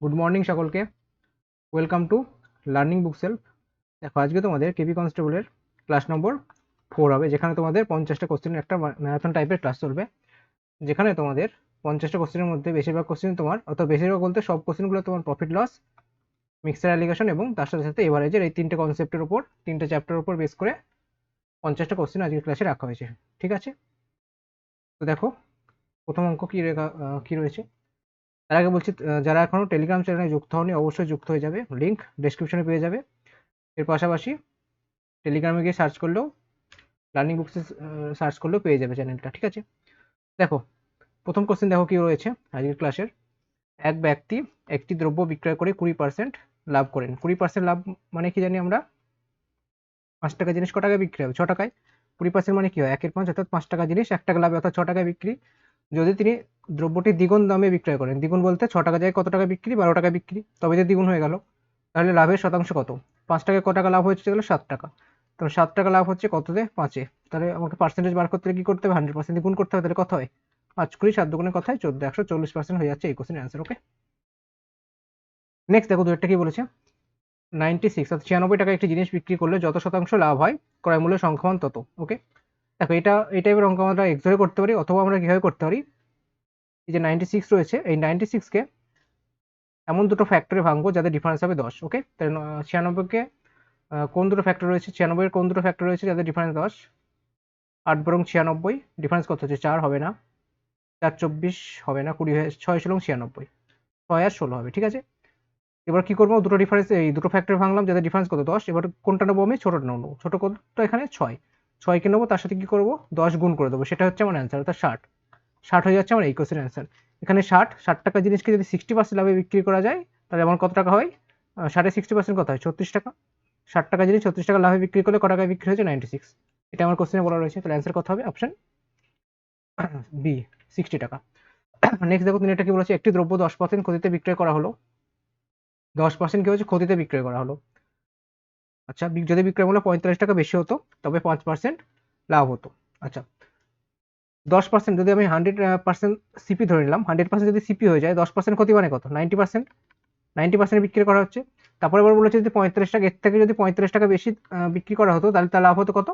Good morning সকলকে। Welcome to learning bookshelf. দেখো, আজকে তোমাদের কেপি কনস্টেবলের ক্লাস নম্বর 4 হবে, যেখানে তোমাদের 50টা কোশ্চেনের একটা ম্যারাথন টাইপের ক্লাস চলবে। যেখানে তোমাদের 50টা কোশ্চেনের মধ্যে বেশিরভাগ কোশ্চেন তোমার, অর্থাৎ বেশিরভাগ বলতে সব কোশ্চেনগুলো তোমার প্রফিট লস, মিক্সার অ্যালিগেশন এবং তার সাথে সাথে এভারেজের এই তিনটে কনসেপ্টের উপর, তিনটে চ্যাপ্টারের উপর বেস করে 50টা কোশ্চেন আজকের ক্লাসে রাখা হয়েছে। ঠিক আছে, তো দেখো প্রথম অঙ্ক কি রয়েছে। তার আগে বলছি, যারা এখনো টেলিগ্রাম চ্যানেলে যুক্ত হয়নি অবশ্যই যুক্ত হয়ে যাবে, লিঙ্ক ডেসক্রিপশনে পেয়ে যাবে। এর পাশাপাশি টেলিগ্রামে গিয়ে সার্চ করলেও, লার্নিং বুকসে সার্চ করলেও পেয়ে যাবে চ্যানেলটা। ঠিক আছে, দেখো প্রথম কোশ্চেন দেখো কি রয়েছে আজকের ক্লাসের। এক ব্যক্তি একটি দ্রব্য বিক্রয় করে 20% লাভ করেন। 20% লাভ মানে কি জানি আমরা, 5 টাকা জিনিস ক টাকায় বিক্রি হবে? 6 টাকায়। 20% মানে কি হয়? 1/5, অর্থাৎ 5 টাকা জিনিস 1 টাকা লাভে, অর্থাৎ 6 টাকায় বিক্রি। যদি তিনি দ্রব্যটি দ্বিগুণ দামে বিক্রয় করেন, দ্বিগুণ বলতে 6 টাকা যায় কত টাকা বিক্রি? 12 টাকা বিক্রি, তবে যে দ্বিগুণ হয়ে গেল, তাহলে লাভের শতাংশ কত? 5 টাকায় ক টাকা লাভ হচ্ছে? গেলো 7 টাকা। তাহলে 7 টাকা লাভ হচ্ছে কততে? 5-এ। তাহলে আমাকে পার্সেন্টেজ বার করতে কি করতে হবে? 100% গুণ করতে হবে। তাহলে কত হয়? 5 কুড়ি 7 দুগুণে কত হয়? 14। 140% হয়ে যাচ্ছে এই কোশ্চেনের অ্যান্সার। ওকে, নেক্সট দেখো দুয়েরটা কি বলেছে। 96 অর্থাৎ 96 টাকা একটি জিনিস বিক্রি করলে যত শতাংশ লাভ হয় ক্রয় মূল্য সংখ্যামান তত। ওকে, দেখো এই টাইপের অঙ্ক আমরা এক্স ধরে করতে পারি, অথবা আমরা কিভাবে করতে পারি, এই যে 96 রয়েছে, এই 96কে এমন দুটো ফ্যাক্টরে ভাঙবো যাদের ডিফারেন্স হবে 10। ওকে, তাহলে 96কে কোন দুটো ফ্যাক্টর রয়েছে? 96 এর কোন দুটো ফ্যাক্টর রয়েছে যাদের ডিফারেন্স 10? 8 বরং 96, ডিফারেন্স কত হচ্ছে? 4 হবে না, 4 24 হবে না, 20 হয়ে 6 ছিল 96, 6 আর 16 হবে। ঠিক আছে, এবার কি করবো? দুটো ডিফারেন্স, এই দুটো ফ্যাক্টর ভাঙলাম যাদের ডিফারেন্স কত? 10। এবার কোনটা নেবো? আমি ছোটটা নেবো। ছোট কত এখানে? 6। 6কে নেবো, তার সাথে কি করবো? 10 গুণ করে দেবো, সেটা হচ্ছে আমার অ্যান্সার, অর্থাৎ 60। 60 হয়ে যাচ্ছে আমার এই কোশ্চেনের অ্যান্সার। এখানে 60 টাকা জিনিসকে যদি 60% লাভে বিক্রি করা যায়, তাহলে আমার কত টাকা হয়? 60 60% কত হয়? 36 টাকা। 60 টাকা জিনিস 36 টাকা লাভে বিক্রি করলে ক টাকায় বিক্রি হয়েছে? 96। এটা আমার কোশ্চেনে বলা রয়েছে, তাহলে অ্যান্সার কত হবে? অপশন বি, 60 টাকা। নেক্সট দেখো, তিনি এটা কি বলেছে, একটি দ্রব্য 10% ক্ষতিতে বিক্রয় করা হলো। 10% কি হচ্ছে? ক্ষতিতে বিক্রয় করা হলো। আচ্ছা, যদি বিক্রয় মূল্য 45 টাকা বেশি হতো তবে 5% লাভ হতো। আচ্ছা, 10% যদি আমি 100% সিপি ধরে নিলাম, 100% যদি সিপি হয়ে যায়, 10% ক্ষতি মানে কত? 90%। 90% বিক্রি করা হচ্ছে। তারপরে আবার বলেছে যদি 45 টাকা, এর থেকে যদি 45 টাকা বেশি বিক্রি করা হতো, তাহলে তার লাভ হতো কত?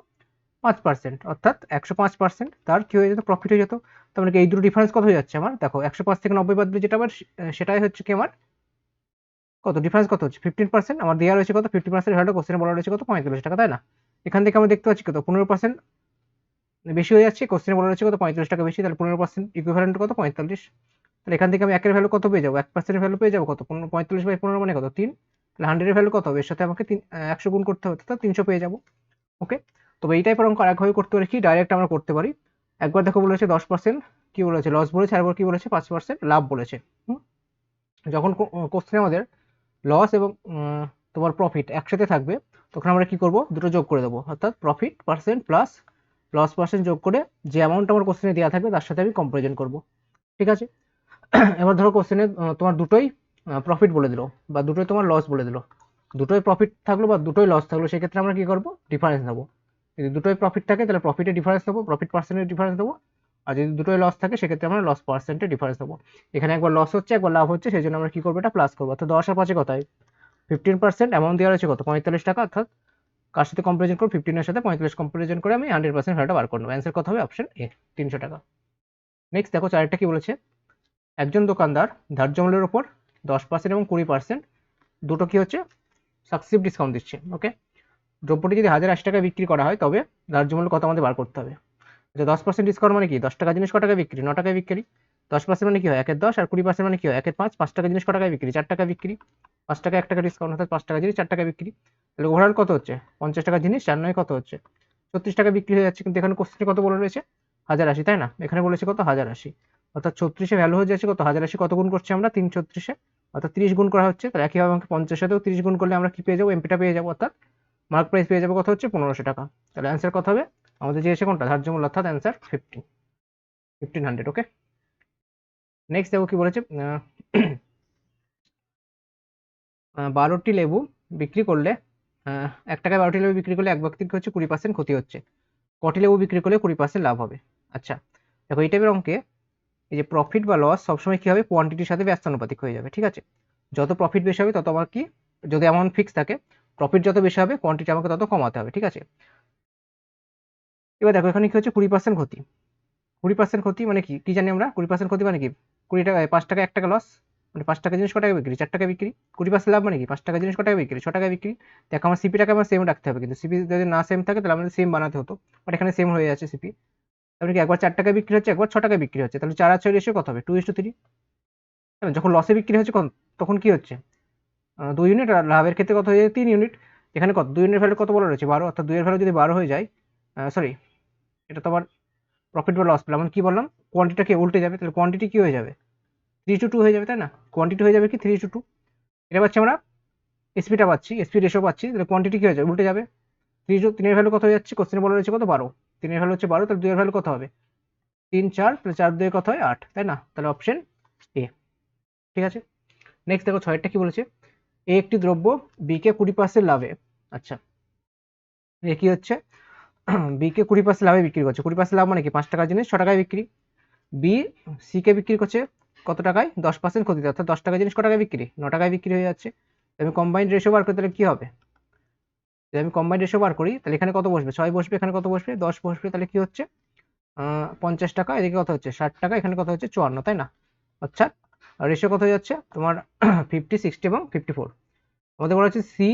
5%, অর্থাৎ 105% তার কি হয়ে যেত? প্রফিট হয়ে যেত। তার মানে এই দুটো ডিফারেন্স কত হয়ে যাচ্ছে আমার? দেখো 105 থেকে 90 বাদ দিলে যেটা আবার, সেটাই হচ্ছে কি আমার কত? ডিফারেন্স কত হচ্ছে? 15%। আমার দেওয়া রয়েছে কত? 50% ভ্যালু, কোশ্চেনে বলা রয়েছে কত? 45 টাকা, তাই না? এখান থেকে আমরা দেখতে পাচ্ছি কত? 15% বেশি হয়ে যাচ্ছে। কোশ্চেনে বলা রয়েছে কত? 45 টাকা বেশি, তাহলে 15% ইকুইভ্যালেন্ট কত? 45। তাহলে এখান থেকে আমি একের ভ্যালু কত পেয়ে যাবো? 1% ভ্যালু পেয়ে যাবো কত? 45/15 মানে কত? 3। তাহলে 100 এর ভ্যালু কত হবে? এর সাথে আমাকে 100 গুণ করতে হবে, অর্থাৎ 300 পেয়ে যাবো। ওকে, তবে এই টাইপের অঙ্ক আরেকভাবে করতে পারি কি, ডাইরেক্ট আমরা করতে পারি। একবার দেখো বলেছে 10% কি বলেছে? লস বলেছে, আরেকবার কি বলেছে? 5% লাভ বলেছে। যখন কোশ্চেনে আমাদের লস এবং তোমার প্রফিট একসাথে থাকবে, তখন আমরা কি করব? দুটো যোগ করে দেবো, অর্থাৎ profit percent plus loss percent যোগ করে যে অ্যামাউন্ট আমার কোশ্চেনে দেওয়া থাকবে তার সাথে আমি কম্পারিজন করব। ঠিক আছে, এবার ধরো কোশ্চেনে তোমার দুটোই প্রফিট বলে দিল, বা দুটোই তোমার লস বলে দিল। দুটোই প্রফিট থাকলো বা দুটোই লস থাকলো, সেক্ষেত্রে আমরা কি করবো? ডিফারেন্স নেবো। যদি দুটোই প্রফিট থাকে তাহলে প্রফিটের ডিফারেন্স নেবো, প্রফিট পার্সেন্টের ডিফারেন্স দেবো। আর যদি দুটোই লস থাকে সেক্ষেত্রে আমরা লস পার্সেন্টের ডিফারেন্স দেবো। এখানে একবার লস হচ্ছে, একবার লাভ হচ্ছে, সেই জন্য আমরা কি করবো? এটা প্লাস করবো। অর্থাৎ 10 আর 5 কথায় 15% অ্যামাউন্ট দেওয়া রয়েছে কত? 45 টাকা, অর্থাৎ কার সাথে কম্পারিজন করবো? 15 এর সাথে 45 কম্পারিজন করে আমি 100% ভ্যালুটা বার করবো। অ্যান্সার কত হবে? অপশন এ, 300 টাকা। নেক্সট দেখো চারটা কি বলেছে। একজন দোকানদার ধার্য মূল্যের উপর 10% এবং 20% দুটো কি হচ্ছে? সাকসিভ ডিসকাউন্ট দিচ্ছে। ওকে, দ্রব্যটি যদি 1080 টাকায় বিক্রি করা হয় তবে ধার্য মূল্য কত আমাদের বার করতে হবে। আচ্ছা, 10% ডিসকাউন্ট মানে কি? 10 টাকা জিনিস ক টাকায় বিক্রি? 9 টাকায় বিক্রি। 10% মানে কি হয়? 1-এর 10, আর 20% মানে কি হয়? 1-এর 5। 5 টাকা জিনিস ক টাকায় বিক্রি? 4 টাকা বিক্রি। 5 টাকা 1 টাকা ডিসকাউন্ট, অর্থাৎ 5 টাকা জিনিস 4 টাকা বিক্রি। তাহলে ওভারঅল কত হচ্ছে? 50 টাকা জিনিস 4 কত হচ্ছে? 36 টাকা বিক্রি হয়ে যাচ্ছে। কিন্তু এখানে কোশ্চেনে কত বলে রয়েছে? 1080, তাই না? এখানে বলেছে কত? 1080, অর্থাৎ 36-এ ভ্যালু হয়ে যাচ্ছে কত? 1080 কত গুণ করছি আমরা? 336-এ, অর্থাৎ 30 গুণ করা হচ্ছে। তাহলে একইভাবে আমাকে 50 সাথেও 30 গুণ করলে আমরা কি পেয়ে যাবো? এমপিটা পেয়ে যাবো, অর্থাৎ মার্ক প্রাইস পেয়ে যাবো কত হচ্ছে? 1500 টাকা। তাহলে অ্যান্সার কত হবে? আমাদের যে এসে কোনটা? ধার্য মূল্য, অর্থাৎ অ্যান্সার 1500। ওকে, নেক্সট দেখো কি বলেছে। 12টি লেবু বিক্রি করলে 1 টাকায় 12টি লেবু বিক্রি করলে এক ব্যক্তির হচ্ছে 20% ক্ষতি হচ্ছে। কটি লেবু বিক্রি করলে 20% লাভ হবে? আচ্ছা, দেখো এই টাইপের অঙ্কে এই যে প্রফিট বা লস সবসময় কি হবে? কোয়ান্টিটির সাথে ব্যস্তানুপাতিক হয়ে যাবে। ঠিক আছে, যত প্রফিট বেশি হবে তত আমার কি, যদি অ্যামাউন্ট ফিক্স থাকে, প্রফিট যত বেশি হবে কোয়ান্টিটি আমাকে তত কমাতে হবে, ঠিক আছে। এবার দেখো এখানে কি হচ্ছে 20% ক্ষতি। 20% ক্ষতি মানে কি, কি জানি আমরা 20% ক্ষতি মানে কি, 20 টাকা 5 টাকা 1 টাকা লস, মানে 5 টাকা জিনিস কটাকা বিক্রি, 4 টাকা বিক্রি। 20% লাভ মানে কি, 5 টাকা জিনিস কটাকা বিক্রি, 6 টাকা বিক্রি। দেখো আমার সিপিটাকে আমার সেম রাখতে হবে, কিন্তু সিপি যদি না সেম থাকে তাহলে আমাদের সেম বানাতে হতো, বাট এখানে সেম হয়ে যাচ্ছে সিপি। তাহলে কি একবার 4 টাকা বিক্রি হচ্ছে, একবার 6 টাকা বিক্রি হচ্ছে, তাহলে 4 আর 6 রেশিও কত হবে, 2:3। যখন লসে বিক্রি হচ্ছে তখন কি হচ্ছে, 2 ইউনিট, আর লাভের ক্ষেত্রে কত হয়ে যায় 3 ইউনিট। এখানে কত 2 ইউনিট ভ্যালু কত বলা রয়েছে 12, অর্থাৎ 2 এর ভ্যালু যদি 12 হয়ে যায়, সরি এটা তো আবার প্রফিট বা লস পেলাম, কি বললাম কোয়ান্টিটিটাকে উল্টে যাবে, তাহলে কোয়ান্টিটি কি হয়ে যাবে 3:2 হয়ে যাবে, তাই না। কোয়ান্টিটি হয়ে যাবে কি 3:2। এটা পাচ্ছি আমরা এসপিটা পাচ্ছি, এসপি রেশিও পাচ্ছি, তাহলে কোয়ান্টিটি কি হয়ে যাবে উল্টে যাবে। 3 এর ভ্যালু কত হয়ে যাচ্ছে, কোশ্চেনে বলা রয়েছে কত 12, 3 এর ভ্যালু হচ্ছে 12, তাহলে 2 এর ভ্যালু কত হবে 3 4, তাহলে 4 2 কত হয় 8, তাই না, তাহলে অপশন এ, ঠিক আছে। নেক্সট দেখো 6 কি বলেছে, এ একটি দ্রব্য বি কে 20% লাভে, আচ্ছা এ কি হচ্ছে বি কে 20% লাভে বিক্রি করছে, 20% লাভ মানে কি 5 টাকার জিনিস 6 টাকায় বিক্রি। বি সি কে বিক্রি করছে কত টাকায়, 10% ক্ষতিতে, অর্থাৎ 10 টাকা জিনিস কত টাকায় বিক্রি, 9 টাকায় বিক্রি হয়ে যাচ্ছে। আমি কম্বাইন্ড রেশিও বার করি তাহলে কি হবে, যদি আমি কম্বাইন্ড রেশিও বার করি তাহলে এখানে কত বসবে 6 বসবে, এখানে কত বসবে 10 বসবে, তাহলে কি হচ্ছে 50 টাকা, এদিকে কত হচ্ছে 60 টাকা, এখানে কত হচ্ছে 54, তাই না। অর্থাৎ রেশিও কত হয়ে যাচ্ছে তোমার 50 60 এবং 54। আমাদের বলা হচ্ছে সি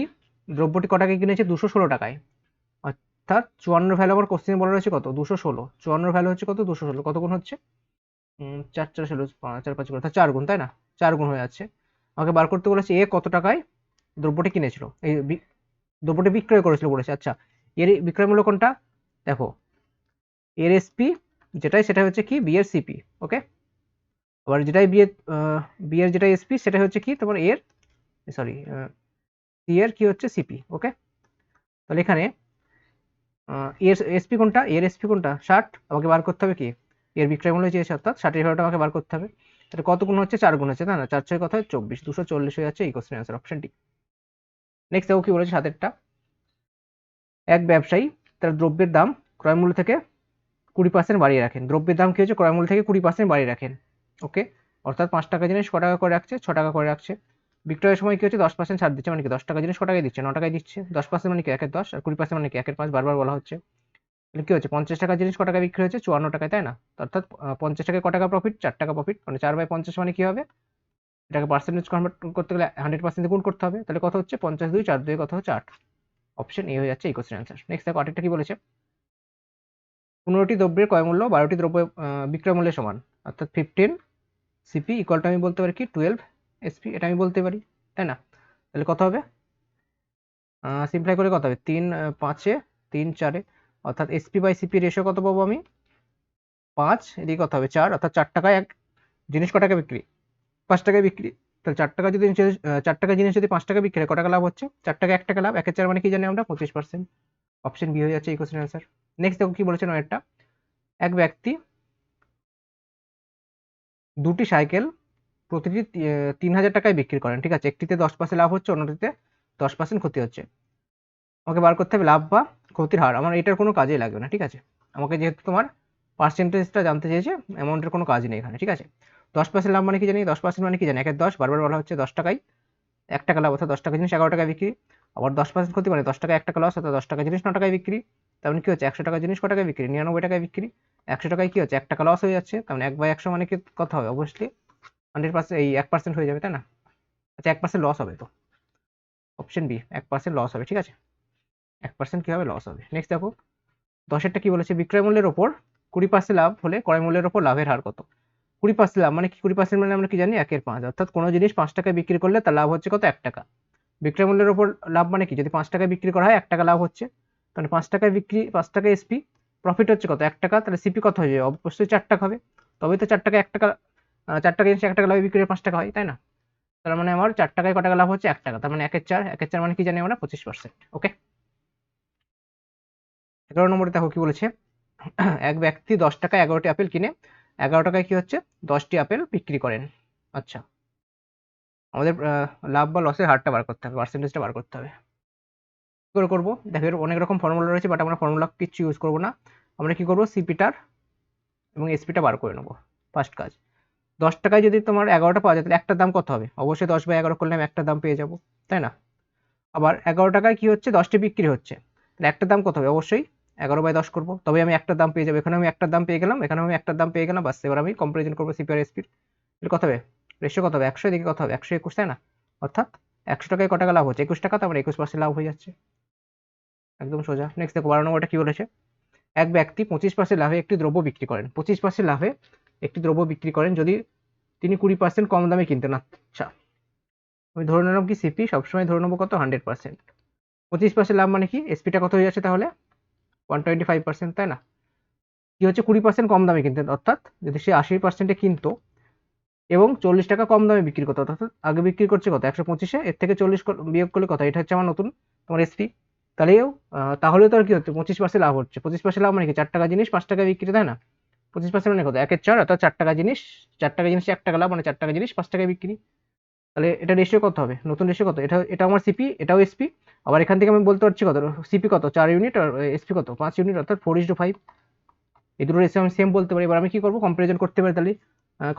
দ্রব্যটি ক টাকায় কিনেছে 216 টাকায়, অর্থাৎ 54 ভ্যালু আমার কোশ্চেনে বলা রয়েছে কত 216, 54 ভ্যালু হচ্ছে কত 216, কত গুণ হচ্ছে 4 4 ষোলো 4 5 গুণ, অর্থাৎ 4 গুণ, তাই না, 4 গুণ হয়ে যাচ্ছে। আমাকে বার করতে বলেছে এ কত টাকায় দ্রব্যটি কিনেছিল, এই দ্রব্যটি বিক্রয় করেছিল বলেছে। আচ্ছা এর বিক্রয় মূল্য কোনটা, দেখো এর এসপি যেটাই সেটা হচ্ছে কি বি এর সিপি, ওকে। আবার যেটাই বি এর যেটা এসপি সেটা হচ্ছে কি তোমার এর, সরি সি এর কি হচ্ছে সিপি, ওকে। তাহলে এখানে এর এসপি কোনটা, এর এসপি কোনটা 60, আমাকে বার করতে হবে কি এর বিক্রয় মূল্য চেয়েছে, অর্থাৎ 60 ভ্যালুটা আমাকে বার করতে হবে। তাহলে কত গুণ হচ্ছে 4 গুণ হচ্ছে, তাই না, 4 6 কত হয় 24, 240 হয়ে যাচ্ছে এই question answer, option D. Next দেখো কি বলেছে 7 এক ব্যবসায়ী তার দ্রব্যের দাম ক্রয় মূল্য থেকে 20% বাড়িয়ে রাখেন, দ্রব্যের দাম কি হচ্ছে ক্রয় মূল্য থেকে 20% বাড়িয়ে রাখেন, ওকে। অর্থাৎ 5 টাকা জিনিস ক টাকা করে রাখছে 6 টাকা করে রাখছে। বিক্রয়ের সময় কি হচ্ছে 10% ছাড় দিচ্ছে, মানে কি 10 টাকা জিনিস ক টাকায় দিচ্ছে 9 টাকায় দিচ্ছে, 10% মানে কি 1 এর 10, আর 20% মানে কি 1 এর 5, বারবার বলা হচ্ছে। তাহলে কি হচ্ছে 50 টাকা জিনিস ক টাকায় বিক্রি হচ্ছে 54 টাকায়, তাই না। অর্থাৎ 50 টাকায় ক টাকা প্রফিট 4 টাকা প্রফিট, মানে 4/50 মানে কি হবে, এটাকে পার্সেন্টেজ কনভার্ট করতে গেলে 100% গুণ করতে হবে, তাহলে কত হচ্ছে 50 2 4 2 কত হচ্ছে 8, অপশন এ হয়ে যাচ্ছে এই কোশ্চেন অ্যান্সার। নেক্সট দেখো আরেকটা কি বলেছে, 15টি দ্রব্যের ক্রয় মূল্য 12টি দ্রব্য বিক্রয় মূল্যের সমান, অর্থাৎ 15 সিপি ইকুয়াল টু আমি বলতে পারি কি 12 এসপি, এটা আমি বলতে পারি, তাই না। তাহলে কত হবে সিম্পলাই করে কত হবে 3 5 3 4, অর্থাৎ এসপি বাই সিপি রেশিও কত পাবো আমি 5, এদিকে কত হবে 4, অর্থাৎ 4 টাকায় এক জিনিস ক টাকা বিক্রি 5 টাকায় বিক্রি। তাহলে 4 টাকা যদি 4 টাকা জিনিস যদি 5 টাকা বিক্রি হয় ক টাকা লাভ হচ্ছে 4 টাকা 1 টাকা লাভ, 1 এর 4 মানে কি জানি আমরা 25%, অপশন বি হয়ে যাচ্ছে এই কোশ্চেন অ্যান্সার। নেক্সট দেখো কি বলেছেন একটা, এক ব্যক্তি দুটি সাইকেল প্রতিটি 3000 টাকায় বিক্রি করেন, ঠিক আছে, একটিতে 10% লাভ হচ্ছে অন্যটিতে 10% ক্ষতি হচ্ছে। আমাকে বার করতে হবে লাভ বা ক্ষতির হার, আমার এটার কোনো কাজেই লাগবে না, ঠিক আছে। আমাকে যেহেতু তোমার পার্সেন্টেজটা জানতে চেয়েছে, অ্যামাউন্টের কোনো কাজ নেই এখানে, ঠিক আছে। 10% লাভ মানে কি জানি, 10% মানে কি জানি 1 এর 10, বারবার বলা হচ্ছে 10 টাকায় 1 টাকা লাভ, অর্থাৎ 10 টাকা জিনিস 11 টাকায় বিক্রি। আবার 10% ক্ষতি মানে 10 টাকা 1 টাকা লস, অর্থাৎ 10 টাকা জিনিস 9 টাকায় বিক্রি। তার মানে কি হচ্ছে 100 টাকা জিনিস ক টাকায় বিক্রি 99 টাকায় বিক্রি, 100 টাকায় কি হচ্ছে 1 টাকা লস হয়ে যাচ্ছে, তার মানে 1/100 মানে কি কত হবে, অবশ্যই 100%, এই 1% হয়ে যাবে, তাই না। আচ্ছা 1% লস হবে, তো অপশন বি 1% লস হবে, ঠিক আছে, 1% কি হবে লস হবে। নেক্সট দেখো 10 কি বলেছে, বিক্রয় মূল্যের ওপর 20% লাভ হলে ক্রয় মূল্যের ওপর লাভের হার কত। 20% লাভ মানে কি, 20% মানে আমরা কি জানি 1 এর 5, অর্থাৎ কোনো জিনিস 5 টাকায় বিক্রি করলে তার লাভ হচ্ছে কত 1 টাকা। বিক্রয় মূল্যের ওপর লাভ মানে কি, যদি 5 টাকায় বিক্রি করা হয় 1 টাকা লাভ হচ্ছে, তাহলে 5 টাকায় বিক্রি 5 টাকা এসপি, প্রফিট হচ্ছে কত 1 টাকা, তাহলে সিপি কত হয়ে যাবে অবশ্যই 4 টাকা হবে, তবেই তো 4 টাকা 1 টাকা 4 টাকা জিনিস 1 টাকা লাভে বিক্রি করে 5 টাকা হয়, তাই না। তার মানে আমার 4 টাকায় ক টাকা লাভ হচ্ছে 1 টাকা, তার মানে 1 এর 4, 1 এর 4 মানে কি জানি আমরা 25%, ওকে। 11 নম্বরে দেখো কি বলেছে, এক ব্যক্তি 10 টাকায় 11টি আপেল কিনে 11 টাকায় কি হচ্ছে 10টি আপেল বিক্রি করেন। আচ্ছা আমাদের লাভ বা লসের হারটা বার করতে হবে, পার্সেন্টেজটা বার করতে হবে। কি করে করবো, দেখো এর অনেক রকম ফর্মুলা রয়েছে, বাট আমরা ফর্মুলা কিছু ইউজ করবো না। আমরা কি করবো সিপিটার এবং এসপিটা বার করে নেবো, ফার্স্ট কাজ। 10 টাকায় যদি তোমার 11টা পাওয়া যায় তাহলে একটার দাম কত হবে? অবশ্যই 10/11 করলে আমি একটার দাম পেয়ে যাব, তাই না? আবার 11 টাকায় কি হচ্ছে, 10টি বিক্রি হচ্ছে, তাহলে একটার দাম কত হবে? অবশ্যই 11/10 করবো, তবে আমি একটার দাম পেয়ে যাবো। এখানে আমি একটার দাম পেয়ে গেলাম, এখানে আমি একটার দাম পেয়ে গেলাম, বাস। এবার আমি কম্পারিজন করবো সিপি আর এসপির। কত হবে? রেশিও কত হবে? 100, এদিকে কত হবে? 121, তাই না? অর্থাৎ 100 টাকায় ক টাকা লাভ হচ্ছে? 21 টাকা, তারপরে 21% লাভ হয়ে যাচ্ছে, একদম সোজা। নেক্সট দেখো 12 নম্বরটা কি বলেছে। এক ব্যক্তি 25% লাভে একটি দ্রব্য বিক্রি করেন। 25% লাভে একটি দ্রব্য বিক্রি করেন যদি তিনি 20% কম দামে কিনতেন। আচ্ছা, আমি ধরে নিলাম কি সিপি সবসময় ধরে নেবো কত? 100%। 25% লাভ মানে কি? এসপিটা কত হয়ে যাচ্ছে তাহলে? 125%, তাই না? কি হচ্ছে? 20% কম দামে কিনতেন, অর্থাৎ যদি সে 80%-এ কিনতো এবং 40 টাকা কম দামে বিক্রি করতো, অর্থাৎ আগে বিক্রি করছে কত? 125-এ, এর থেকে 40 বিয়োগ করলে কত? এটা হচ্ছে আমার নতুন তোমার এসপি। তাহলে তো আর কি হচ্ছে? 25% লাভ হচ্ছে। 25% লাভ মানে কি? 4 টাকা জিনিস 5 টাকা বিক্রি, তাই না? 25% মানে কত? 1/4, অর্থাৎ 4 টাকা জিনিস, 4 টাকা জিনিস 1 টাকা লাভ, মানে 4 টাকা জিনিস 5 টাকায় বিক্রি। তাহলে এটা রেশিও কত হবে? নতুন রেশিও কত? এটা এটা আমার সিপি, এটাও এসপি। আবার এখান থেকে আমি বলতে পারছি কত? সিপি কত? 4 ইউনিট, আর এসপি কত? 5 ইউনিট, অর্থাৎ 4:5। এই দুটো রেশিও আমি সেম বলতে পারি। এবার আমি কি করবো? কম্পারিজন করতে পারি। তাহলে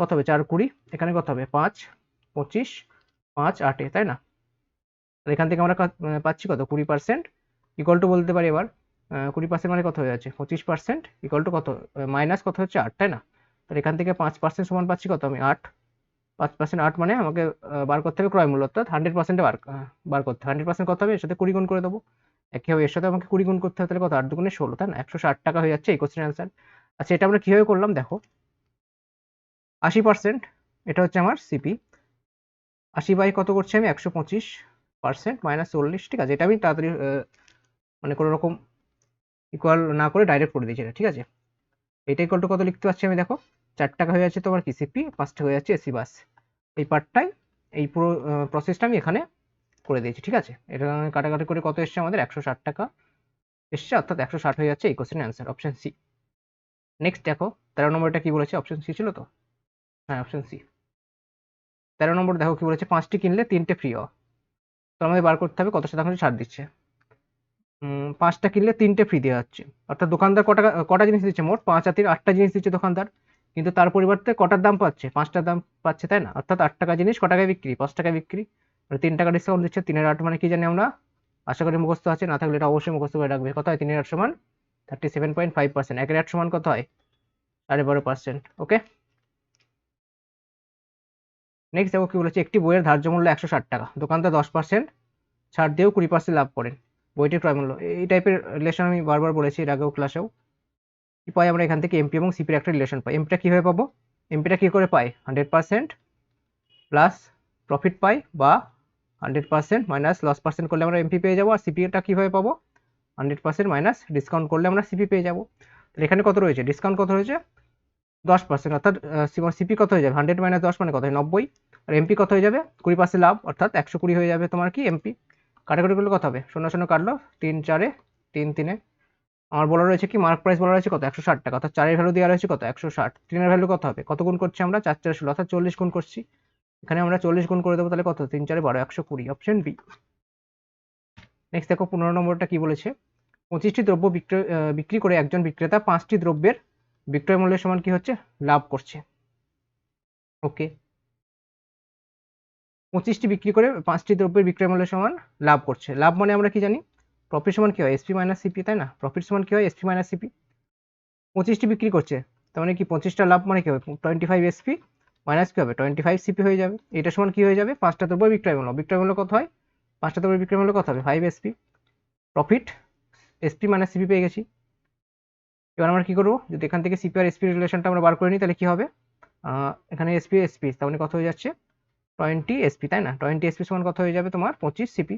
কত হবে? 4 20, এখানে কত হবে? 5 25, 5 8, তাই না? তাহলে এখান থেকে আমরা পাচ্ছি কত? 20% ইকুয়াল টু বলতে পারি এবার 20% মানে কত হয়ে যাচ্ছে? 25% ইকুয়াল টু কত? মাইনাস কত হচ্ছে? 8, তাই না? তাহলে এখান থেকে 5% সমান পাচ্ছি কত আমি? 8। 5% 8 মানে আমাকে বার করতে হবে ক্রয় মূল্য, অর্থাৎ 100%-এ বার করতে হবে। 100% কত হবে? এর সাথে 20 গুণ করে দেবো। একইভাবে এর সাথে আমাকে 20 গুণ করতে হবে, তাহলে কত? 8 দুগুণে 16, তাই না? 160 টাকা হয়ে যাচ্ছে এই কোশ্চেনের অ্যান্সার। আচ্ছা, এটা আমরা কিভাবে করলাম দেখো। 80%, এটা হচ্ছে আমার সিপি। 80 বাই কত করছি আমি? 125% মাইনাস 40, ঠিক আছে? এটা আমি তাড়াতাড়ি মানে কোনো রকম ইকুয়াল না করে ডাইরেক্ট করে দিয়েছি এটা, ঠিক আছে? এটা ইকুয়াল টু কত লিখতে পারছি আমি দেখো। 4 টাকা হয়ে যাচ্ছে তোমার কি সিপি, 5 টাকা হয়ে যাচ্ছে এসি বাস। এই পার্টটাই, এই পুরো প্রসেসটা আমি এখানে করে দিয়েছি, ঠিক আছে? এটা আমি কাটাকাটি করে কত এসছে আমাদের? 160 টাকা এসছে, অর্থাৎ 160 হয়ে যাচ্ছে এই কোশ্চেনের অ্যান্সার, অপশন সি। নেক্সট দেখো 13 নম্বরটা কি বলেছে? অপশন সি ছিল তো? হ্যাঁ, অপশন সি। 13 নম্বর দেখো কি বলেছে। 5টি কিনলে 3টে ফ্রি হওয়া। তো আমাদের বার করতে হবে কত শতাংশ ছাড় দিচ্ছে। 5টা কিনলে 3টে ফ্রি দেওয়া হচ্ছে, অর্থাৎ দোকানদার কটা জিনিস দিচ্ছে? মোট 5 আর 3 8টা জিনিস দিচ্ছে দোকানদার, কিন্তু তার পরিবর্তে কটার দাম পাচ্ছে? 5টার দাম পাচ্ছে, তাই না? অর্থাৎ 8 টাকা জিনিস ক টাকায় বিক্রি? 5 টাকায় বিক্রি। 3 টাকা ডিসকাউন্ট দিচ্ছে। 3 8 মানে কি জানি আমরা? আশা করি মুখস্থ আছে, না থাকলে এটা অবশ্যই মুখস্থ করে রাখবে। কত হয়? 3 8 সমান 37.5%। 1 8 সমান কত হয়? 12.5%। ওকে, নেক্সট দেখো কি বলেছে। একটি বইয়ের ধার্য মূল্য 160 টাকা, দোকানদার 10% ছাড় দিয়েও 20% লাভ করেন। বইটির ক্রয় মূল্য। এই টাইপের রিলেশন আমি বারবার বলেছি এর আগেও ক্লাসেও। কি পাই আমরা এখান থেকে? এমপি এবং সিপির একটা রিলেশন পাই। এমপিটা কিভাবে পাবো? এমপিটা কি করে পাই? 100% প্লাস প্রফিট পাই, বা 100% মাইনাস লস পার্সেন্ট করলে আমরা এমপি পেয়ে যাবো। আর সিপিটা কিভাবে পাবো? 100% মাইনাস ডিসকাউন্ট করলে আমরা সিপি পেয়ে যাবো। তাহলে এখানে কত রয়েছে? ডিসকাউন্ট কত রয়েছে? 10%, অর্থাৎ সিপি কত হয়ে যাবে? 100 মাইনাস 10 মানে কত হয়? 90। আর এমপি কত হয়ে যাবে? 20% লাভ, অর্থাৎ 120 হয়ে যাবে তোমার কি এমপি। কাটাকাটি করলে কত হবে? 0 0 কাটলো, 3 4 3 3। আমার বলা রয়েছে কি মার্ক প্রাইস বলা রয়েছে কত? 160 টাকা, অর্থাৎ 4 এর ভ্যালু দেওয়া রয়েছে কত? 160। 3 এর ভ্যালু কত হবে? কত গুণ করছি আমরা? 4 4 16, অর্থাৎ 40 গুণ করছি। এখানে আমরা 40 গুণ করে দেবো, তাহলে কত? 3 4 12, 120, অপশন বি। নেক্সট দেখো 15 নম্বরটা কি বলেছে। 25টি দ্রব্য বিক্রি করে একজন বিক্রেতা 5টি দ্রব্যের বিক্রয় মূল্যের সমান কি হচ্ছে? লাভ করছে। ওকে, 25টি বিক্রি করে 5টি দ্রব্যের বিক্রয় মূল্যের সমান লাভ করছে। লাভ মানে আমরা কি জানি? প্রফিট সমান কি হয়? এসপি মাইনাস সিপি, তাই না? প্রফিট সমান কি হয়? SP minus CP. 25টি বিক্রি করছে, তার মানে কি 25টা লাভ মানে কি হবে? 25 এসপি মাইনাস কি হবে? 25 সিপি হয়ে যাবে। এটা সমান কি হয়ে যাবে? 5টা দ্রব্য বিক্রয় মূল্য। বিক্রয় মূল্য কত হয়? 5টা দ্রব্য বিক্রয় মূল্য কত হবে? 5 SP. Profit SP minus CP পেয়ে গেছি। এবার আমরা কি করবো? যদি এখান থেকে সিপি আর এসপি রিলেশনটা আমরা বার করে নিই, তাহলে কি হবে? এখানে এসপি এসপি, তার মানে কত হয়ে যাচ্ছে? 20 এসপি, তাই না? 20 এসপি সমান কত হয়ে যাবে তোমার? 25 সিপি।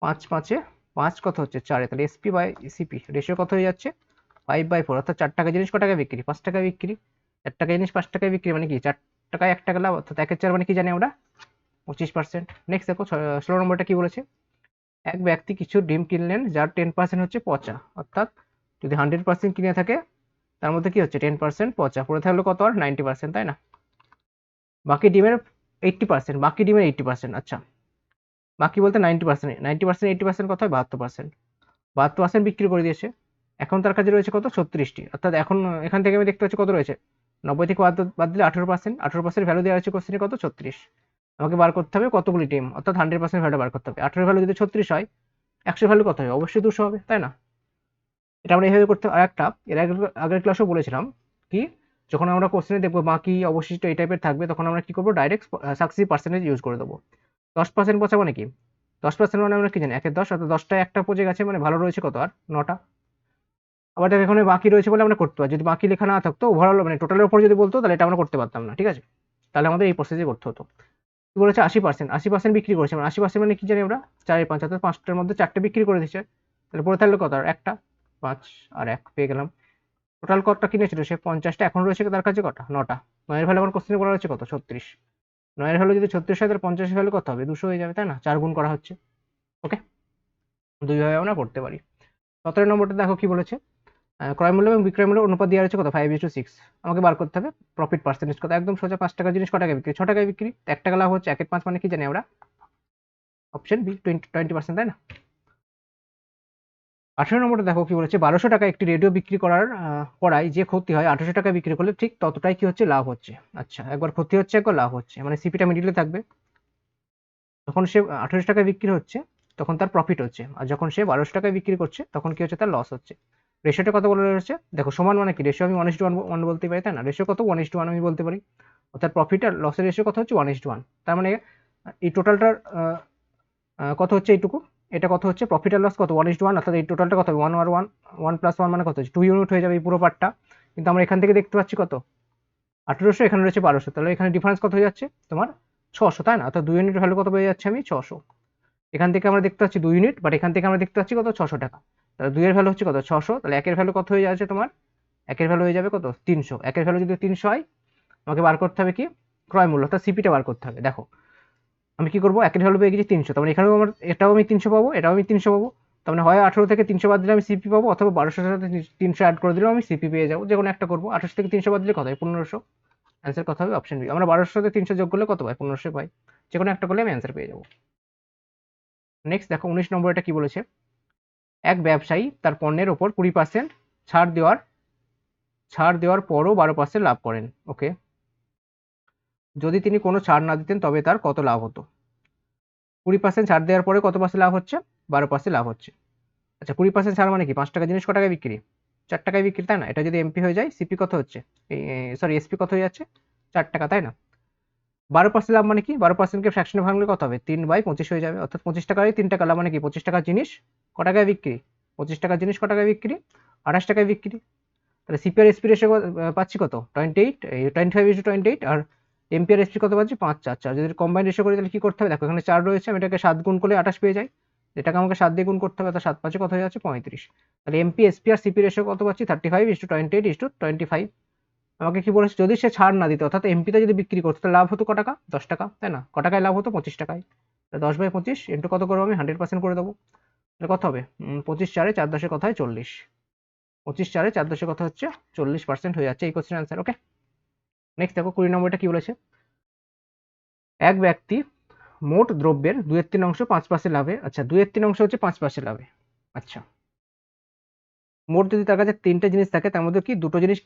5 5 5 কত হচ্ছে? 4, তাহলে এসপি বাই সিপি রেশিও কত হয়ে যাচ্ছে? 5/4, অর্থাৎ 4 টাকা জিনিস ক টাকা বিক্রি? 5 টাকা বিক্রি। 4 টাকা জিনিস 5 টাকায় বিক্রি মানে কি? 4 টাকায় 1 টাকা লাভ, অর্থাৎ 1/4 মানে কি জানি আমরা? 25%। নেক্সট দেখো 16 নম্বরটা কি বলেছে। এক ব্যক্তি কিছু ডিম কিনলেন যার 10% হচ্ছে পচা, অর্থাৎ যদি 100% কিনে থাকে তার মধ্যে কি হচ্ছে? 10% পচা, পড়ে থাকলে কত? আর 90%, তাই না? বাকি ডিমের 80%, বাকি ডিমের 80%। আচ্ছা, বাকি বলতে 90%, 90% 80% কত হয়? 72%। 72% বিক্রি করে দিয়েছে। এখন তার কাছে রয়েছে কত? 36টি, অর্থাৎ এখন এখান থেকে আমি দেখতে পাচ্ছি কত রয়েছে? 90 থেকে বাদ দিলে 18%, 18% ভ্যালু দেওয়া আছে কোশ্চেনে কত 36। আমাকে বার করতে হবে কতগুলি টিম, অর্থাৎ 100% ভ্যালু বার করতে হবে। 18 ভ্যালু যদি 36 হয়, 100 ভ্যালু কত হবে, অবশ্যই 200 হবে, তাই না? এটা আমরা এইভাবে করতে। আর একটা এর আগের ক্লাসেও বলেছিলাম কি, যখন আমরা কোশ্চেনে দেখবো বাকি অবশিষ্ট এই টাইপের থাকবে, তখন আমরা কি করবো, ডাইরেক্ট সাকসিসিভ পার্সেন্টেজ ইউজ করে দেবো। 10% পচা মানে কি, 10% মানে আমরা কি জানি 1 এর 10, অর্থাৎ 10টায় একটা পচে গেছে, মানে ভালো রয়েছে কত আর 9টা। আবার দেখো এখানে বাকি রয়েছে বলে আমরা করতে পারি, যদি বাকি লেখা না থাকতো ওভারঅল মানে টোটালের উপর যদি বলতো তাহলে এটা আমরা করতে পারতাম না, ঠিক আছে? তাহলে আমাদের এই প্রসেসে করতে হতো। কি বলেছে 80%, 80% বিক্রি করেছে, মানে 80% মানে কি জানি আমরা 4/5, অর্থাৎ 5টার মধ্যে 4টে বিক্রি করে দিচ্ছে। তাহলে পরে থাকলো কত আর একটা, 5 আর 1 পেয়ে গেলাম। টোটাল কতটা কিনেছিল সে, 50টা, এখন রয়েছে তার কাছে কটা, 9টা। 9 এর ভ্যালু আমার কোশ্চেনে বলা হচ্ছে কত 36। 9 এর ভ্যালু যদি 36 হয় তাহলে 50 এর ভ্যালু কত হবে, 200 হয়ে যাবে, তাই না? 4 গুণ করা হচ্ছে। ওকে, দুইভাবে আমরা করতে পারি। 17 নম্বরটা দেখো কি বলেছে, ক্রয় মূল্য এবং বিক্রয় মূল্য অনুপাত দেওয়া রয়েছে কত 5:6। আমাকে বার করতে হবে প্রফিট পার্সেন্টেজ কত, একদম সোজা। 5 টাকার জিনিস ক টাকায় বিক্রি, 6 টাকায় বিক্রি, 1 টাকা লাভ হচ্ছে, 1/5 মানে কি জানি আমরা, অপশন বি 20%, তাই না? 18 নম্বরটা দেখো কি বলেছে, 1200 টাকা একটি রেডিও বিক্রি করায় যে ক্ষতি হয় 1800 টাকা বিক্রি করলে ঠিক ততটাই কি হচ্ছে, লাভ হচ্ছে। আচ্ছা, একবার ক্ষতি হচ্ছে একবার লাভ হচ্ছে, মানে সিপিটা মিডিলে থাকবে। যখন সে 1800 টাকায় বিক্রি হচ্ছে তখন তার প্রফিট হচ্ছে, আর যখন সে 1200 টাকায় বিক্রি করছে তখন কি হচ্ছে, তার লস হচ্ছে। রেশিওটা কত বলা রয়েছে দেখো, সমান মানে কি, রেশিও আমি 1:1 বলতে পারি, তাই না? রেশিও কত 1:1 আমি বলতে পারি, অর্থাৎ প্রফিট আর লসের রেশিও কত হচ্ছে 1:1। তার মানে এই টোটালটার কত হচ্ছে এইটুকু, এটা কত হচ্ছে প্রফিট আর লস কত 1:1, অর্থাৎ এই টোটালটা কত হবে 1 আর 1, 1 + 1 মানে কত হচ্ছে 2 ইউনিট হয়ে যাবে এই পুরো পার্টটা। কিন্তু আমরা এখান থেকে দেখতে পাচ্ছি কত 1800, এখানে রয়েছে 1200, তাহলে এখানে ডিফারেন্স কত হয়ে যাচ্ছে তোমার 600, তাই না? অর্থাৎ 2 ইউনিট ভ্যালু কত পেয়ে যাচ্ছে আমি 600। এখান থেকে আমরা দেখতে পাচ্ছি 2 ইউনিট, বাট এখান থেকে আমরা দেখতে পাচ্ছি কত 600 টাকা। তাহলে 2 এর ভ্যালু হচ্ছে কত 600, তাহলে 1 এর ভ্যালু কত হয়ে যাচ্ছে তোমার, 1 এর ভ্যালু হয়ে যাবে কত 300। 1 এর ভ্যালু যদি 300 হয়, আমাকে বার করতে হবে কি, ক্রয় মূল্য, অর্থাৎ সিপিটা বার করতে হবে। দেখো আমি কি করবো, 1 এর ভ্যালু পেয়ে গেছি 300, তার মানে এখানেও আমার এটাও আমি 300 পাবো, এটাও আমি 300 পাবো। তার মানে হয় 18 থেকে 300 বাদ দিলে আমি সিপি পাবো, অথবা 1200 সাথে 300 অ্যাড করে দিলেও আমি সিপি পেয়ে যাবো, যে কোনো একটা করবো। 28 থেকে 300 বাদ দিলে কত হয় 1500। অ্যান্সার কত হবে, অপশন বি। আমরা 1200 সাথে 300 যোগ করলে কত পাই 1500 পাই, যে কোনো একটা করলে আমি অ্যান্সার পেয়ে যাবো। নেক্সট দেখো 19 নম্বর, এটা কি বলেছে, এক ব্যবসায়ী তার পণ্যের ওপর 20% ছাড় দেওয়ার পরও 12% লাভ করেন। ওকে, যদি তিনি কোনো ছাড় না দিতেন তবে তার কত লাভ হতো? 20% ছাড় দেওয়ার পরে কত পার্সেন্ট লাভ হচ্ছে, 12% লাভ হচ্ছে। আচ্ছা, 20% ছাড় মানে কি, 5 টাকা জিনিস ক টাকায় বিক্রি, 4 টাকায় বিক্রি, তাই না? এটা যদি এমপি হয়ে যায়, সিপি কত হচ্ছে, সরি এসপি কত হয়ে যাচ্ছে 4 টাকা, তাই না? 12% লাভ মানে কি, 12%কে ফ্র্যাকশনে ভাঙলে কত হবে, 3/25 হয়ে যাবে, অর্থাৎ 25 টাকায় 3 টাকা লাভ, মানে কি 25 টাকার জিনিস ক টাকায় বিক্রি, 25 টাকার জিনিস ক টাকায় বিক্রি, 28 টাকায় বিক্রি। তাহলে সিপি আর এসপি রেশিও পাচ্ছি কত 28, 25:28, আর এমপি আর এসপি কত পাচ্ছি 5:4। যদি কম্বাইন রেশিও করি তাহলে কি করতে হবে, দেখো এখানে 4 রয়েছে, আমি এটাকে 7 গুণ করলে 28 পেয়ে যাই, এটাকে আমাকে 7 দিয়ে গুণ করতে হবে, অর্থাৎ 7 5 কত হয়ে যাচ্ছে 35। তাহলে এমপি এসপি আর সিপি রেশিও কত পাচ্ছি 35:28:25। আমাকে কি বলেছে, যদি সে ছাড় না দিত, অর্থাৎ এমপিতে যদি বিক্রি করতো তাহলে লাভ হতো ক টাকা 10 টাকা, তাই না? ক টাকায় লাভ হতো 25 টাকায়। 10/25 ইন্টু কত করবো, আমি 100% করে দেবো, তাহলে কত হবে 25 4 4 10 কথা হয় 40। 25 4 4 10 কথা হচ্ছে 40% হয়ে যাচ্ছে এই কোশ্চেন আনসার। ওকে, নেক্সট দেখো 20 নম্বরটা কি বলেছে, এক ব্যক্তি মোট দ্রব্যের 2/3 অংশ 5% লাভে, আচ্ছা 2/3 অংশ হচ্ছে 5% লাভে। আচ্ছা, মোট যদি তার কাছে 3টে জিনিস থাকে, তার মধ্যে কি দুটো জিনিস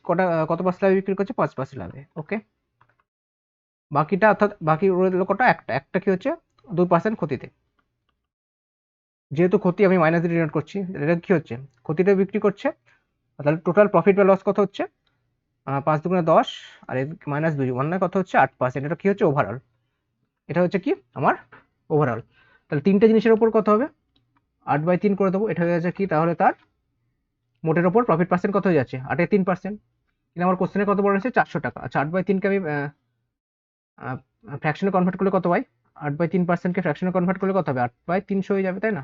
কত পার্সেন্ট লাভে বিক্রি করছে, 5% লাভে। ওকে, বাকিটা অর্থাৎ বাকি রইল কটা, একটা, একটা কি হচ্ছে 2% ক্ষতিতে। যেহেতু ক্ষতি আমি মাইনাস দিয়ে ডিনোট করছি, এটা কি হচ্ছে ক্ষতিটা বিক্রি করছে, তাহলে টোটাল প্রফিট বা লস কত হচ্ছে 5 দুগুণে 10, আর -2 মানে কত হচ্ছে 8%। এটা কি হচ্ছে ওভারঅল, এটা হচ্ছে কি আমার ওভারঅল। তাহলে 3টে জিনিসের উপর কত হবে 8/3 করে দেবো, এটা হয়ে যাচ্ছে কি তাহলে তার মোটের ওপর প্রফিট পার্সেন্ট কত হয়ে যাচ্ছে 8/3%। কিন্তু আমার কোশ্চেনে কত বলা হয়েছে 400 টাকা। আচ্ছা 8/3কে আমি ফ্র্যাকশনে কনভার্ট করলে কত পাই, 8/3%কে ফ্র্যাকশনে কনভার্ট করলে কত হবে 8/300 হয়ে যাবে, তাই না?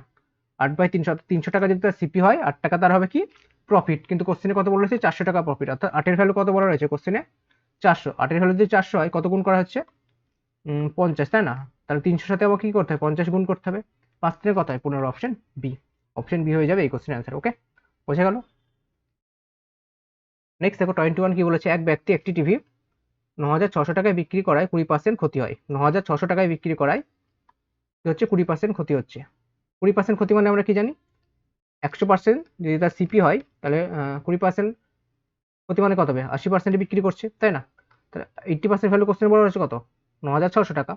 8/300, 300 টাকা যদি তার সিপি হয়, 8 টাকা তার হবে কি প্রফিট। কিন্তু কোশ্চেনে কত বলা হয়েছে 400 টাকা প্রফিট, অর্থাৎ 8 এর ভ্যালু কত বলা রয়েছে কোশ্চেনে 400। 8 এর ভ্যালু যদি 400 হয়, কত গুণ করা হচ্ছে 50, তাই না? তাহলে 300 সাথে আবার কি করতে হবে 50 গুণ করতে হবে, 5 থেকে কত হয় 15, অপশন বি। অপশন বি হয়ে যাবে এই কোশ্চেন অ্যান্সার। ওকে, বোঝা গেল। নেক্সট দেখো 21 কি বলেছে, এক ব্যক্তি একটি টিভি 9,600 টাকায় বিক্রি করায় 20% ক্ষতি হয়। 9,600 টাকায় বিক্রি করায় কি হচ্ছে 20% ক্ষতি হচ্ছে। 20% ক্ষতি মানে আমরা কি জানি, 100% যদি তার সিপি হয় তাহলে 20% ক্ষতি মানে কত হবে, 80% বিক্রি করছে, তাই না? তাহলে 80% ভ্যালু কোশ্চেন বলা হচ্ছে কত, 9,600 টাকা।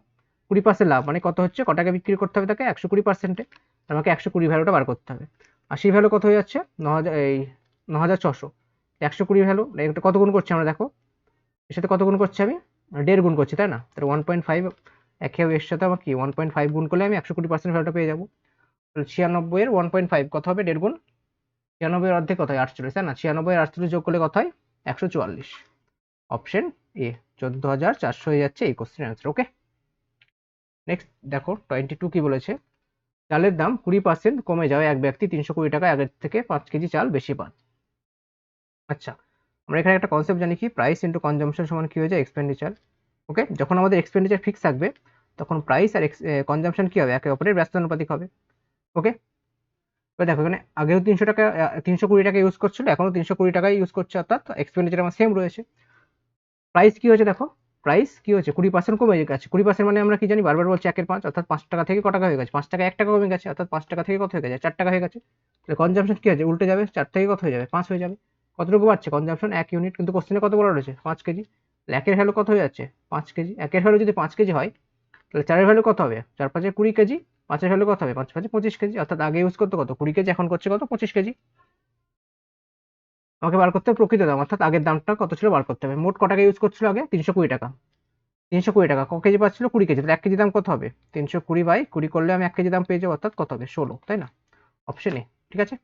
20% লাভ মানে কত হচ্ছে, কটাকে বিক্রি করতে হবে তাকে, 120%। আমাকে 120 ভ্যালুটা বার করতে হবে। 80 ভ্যালু কত হয়ে যাচ্ছে, 9,600। 120 ভ্যালু এটা কত গুণ করছে আমরা দেখো, এর সাথে কত গুণ করছি আমি, 1.5 গুণ করছি, তাই না? তাহলে 1.5 একে এর সাথে আমার কি 1.5 গুণ করলে আমি 120% ভ্যালুটা পেয়ে যাবো। তাহলে 96 এর 1.5 কত হবে, 1.5 গুণ। 96 এর অর্ধেক কত হয়, 48, তাই না? 96 আর 48 যোগ করলে কত হয়, 144। অপশন এ 14,400 হয়ে যাচ্ছে এই কোশ্চেনের অ্যান্সার। ওকে, নেক্সট দেখো 22 কি বলেছে, চালের দাম 20% কমে যাওয়ায় এক ব্যক্তি 320 টাকা আগের থেকে 5 কেজি চাল বেশি পান। আচ্ছা, আমরা এখানে একটা কনসেপ্ট জানি কি, প্রাইস ইন্টু কনজাম্পশন সমান কি হয়ে যায়, এক্সপেন্ডিচার। ওকে, যখন আমাদের এক্সপেন্ডিচার ফিক্স থাকবে তখন প্রাইস আর কনজাম্পশন কি হবে, একে অপরের ব্যস্তানুপাতিক হবে। ওকে, এবার দেখো এখানে আগেও 300 টাকা 320 টাকা ইউজ করছিল, এখনো 320 টাকাই ইউজ করছে, অর্থাৎ এক্সপেন্ডিচার আমার সেম রয়েছে। প্রাইস কি হয়েছে দেখো, প্রাইস কি হয়েছে 20% কমে গেছে। 20% মানে আমরা কি জানি, বারবার বলছি 1/5, অর্থাৎ 5 টাকা থেকে ক টাকা হয়ে গেছে, 5 টাকা 1 টাকা কমে গেছে, অর্থাৎ 5 টাকা থেকে কত হয়ে গেছে, 4 টাকা হয়ে গেছে। তাহলে কনজাম্পশন কি আছে, উল্টে যাবে, 4 থেকে কত হয়ে যাবে, 5 হয়ে যাবে। কতটুকু বাড়ছে কনজাম্পশন, 1 ইউনিট, কিন্তু কোশ্চেনে কত বলা রয়েছে, 5 কেজি। তাহলে একের ভ্যালু কত হয়ে যাচ্ছে, 5 কেজি। একের ভ্যালু যদি 5 কেজি হয় তাহলে চারের ভ্যালু কত হবে, 4 5 20 কেজি। পাঁচের ভ্যালু কত হবে, 5 5 25 কেজি, অর্থাৎ আগে ইউজ করতে কত 20 কেজি, এখন করছে কত 25 কেজি। আমাকে বার করতে হবে প্রকৃত দাম, অর্থাৎ আগের দামটা কত ছিল বার করতে হবে। মোট ক টাকা ইউজ করছিল আগে, 320 টাকা। 320 টাকা ক কেজি পাচ্ছিল, 20 কেজি, তাহলে 1 কেজি দাম কত হবে, 320 বাই 20 করলে আমি 1 কেজি দাম পেয়ে যাবো, অর্থাৎ কত হবে 16, তাই না? অপশন এ ঠিক আছে।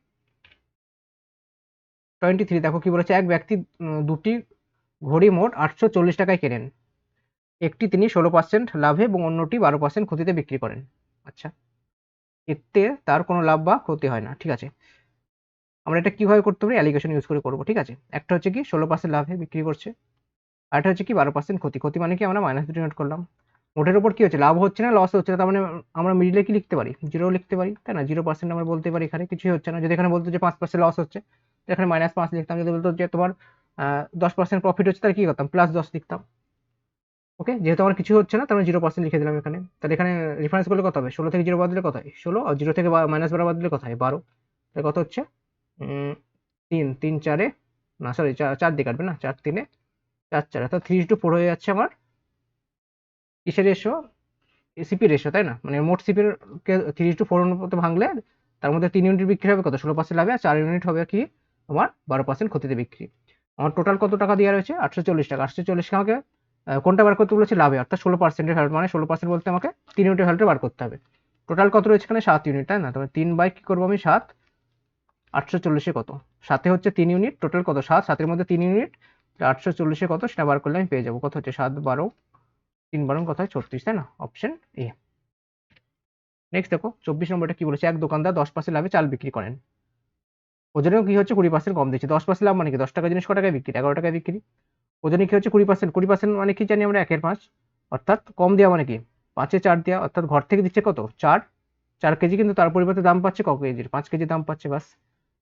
23 দেখো কি বলেছে, এক ব্যক্তি দুটি ঘড়ি মোট 840 টাকায় কেনেন। একটি তিনি 16% লাভে এবং অন্যটি 12% ক্ষতিতে বিক্রি করেন। আচ্ছা, এতে তার কোনো লাভ বা ক্ষতি হয় না, ঠিক আছে। আমরা এটা কিভাবে করতে পারি, অ্যালিগেশন ইউজ করে করবো, ঠিক আছে। একটা হচ্ছে কি 16% লাভে বিক্রি করছে, আর একটা হচ্ছে কি 12% ক্ষতি। ক্ষতি মানে কি, আমরা মাইনাস দুটি নোট করলাম। মোটের উপর কি হচ্ছে, লাভ হচ্ছে না লস হচ্ছে না, তার মানে আমরা মিডিলে কি লিখতে পারি, 0 লিখতে পারি, তাই না? 0% আমরা বলতে পারি এখানে কিছুই হচ্ছে না। যদি এখানে বলতো যে 5% লস হচ্ছে, তো এখানে -5 লিখতাম। যদি বলতো যে তোমার 10% প্রফিট হচ্ছে, তাহলে কি করতাম, +10 লিখতাম। ওকে, যেহেতু আমার কিছু হচ্ছে না তার মানে 0% লিখে দিলাম এখানে। তাহলে এখানে রেফারেন্স করলে কত হবে, 16 থেকে 0 বাদ দিলে কত হয় 16, আর 0 থেকে -12 বাদ দিলে কত হয় 12। তাহলে কত হচ্ছে, 3 3 4 না সরি 4 দিয়ে কাটবে না, 4 3 4 4, অর্থাৎ 3:4 হয়ে যাচ্ছে আমার কিসের রেশিও, সিপি রেশিও, তাই না? মানে মোট সিপির কে 3:4 মতো ভাঙলে তার মধ্যে 3 ইউনিট বিক্রি হবে কত, 16% লাভে, আর 4 ইউনিট হবে কি আমার 12% ক্ষতিতে বিক্রি। আমার টোটাল কত টাকা দেওয়া রয়েছে, 840 টাকা। 840 আমাকে কোনটা বার করতে বলেছে, লাভে, অর্থাৎ 16% ভ্যালু, মানে 16% বলতে আমাকে 3 ইউনিটের ভ্যালুটা বার করতে হবে। টোটাল কত রয়েছে এখানে, 7 ইউনিট, তাই না? তবে 3 বাই কি করবো আমি 7, 840-এ কত, 7-এ হচ্ছে 3 ইউনিট, টোটাল কত 7, 7-এর মধ্যে 3 ইউনিট, 840-এ কত সেটা বার করলে আমি পেয়ে যাবো, কত হচ্ছে 7 12 3 12 কত হয় 36, তাই না? Option A. নেক্সট দেখো 24 নম্বরটা কি বলেছে, এক দোকানদার 10% লাভে চাল বিক্রি করেন। ওজনেও কি হচ্ছে 20% কম দিচ্ছে। 10% লাভ মানে কি, 10 টাকা জিনিস ক টাকায় বিক্রি, 11 টাকায় বিক্রি। ওজনে কি হচ্ছে 20%, 20% মানে কি জানি আমরা 1/5, অর্থাৎ কম দেওয়া মানে কি 5-এ 4 দেওয়া, অর্থাৎ ঘর থেকে দিচ্ছে কত 4 কেজি, কিন্তু তার পরিবর্তে দাম পাচ্ছে ক কেজির, 5 কেজি দাম পাচ্ছে বাস।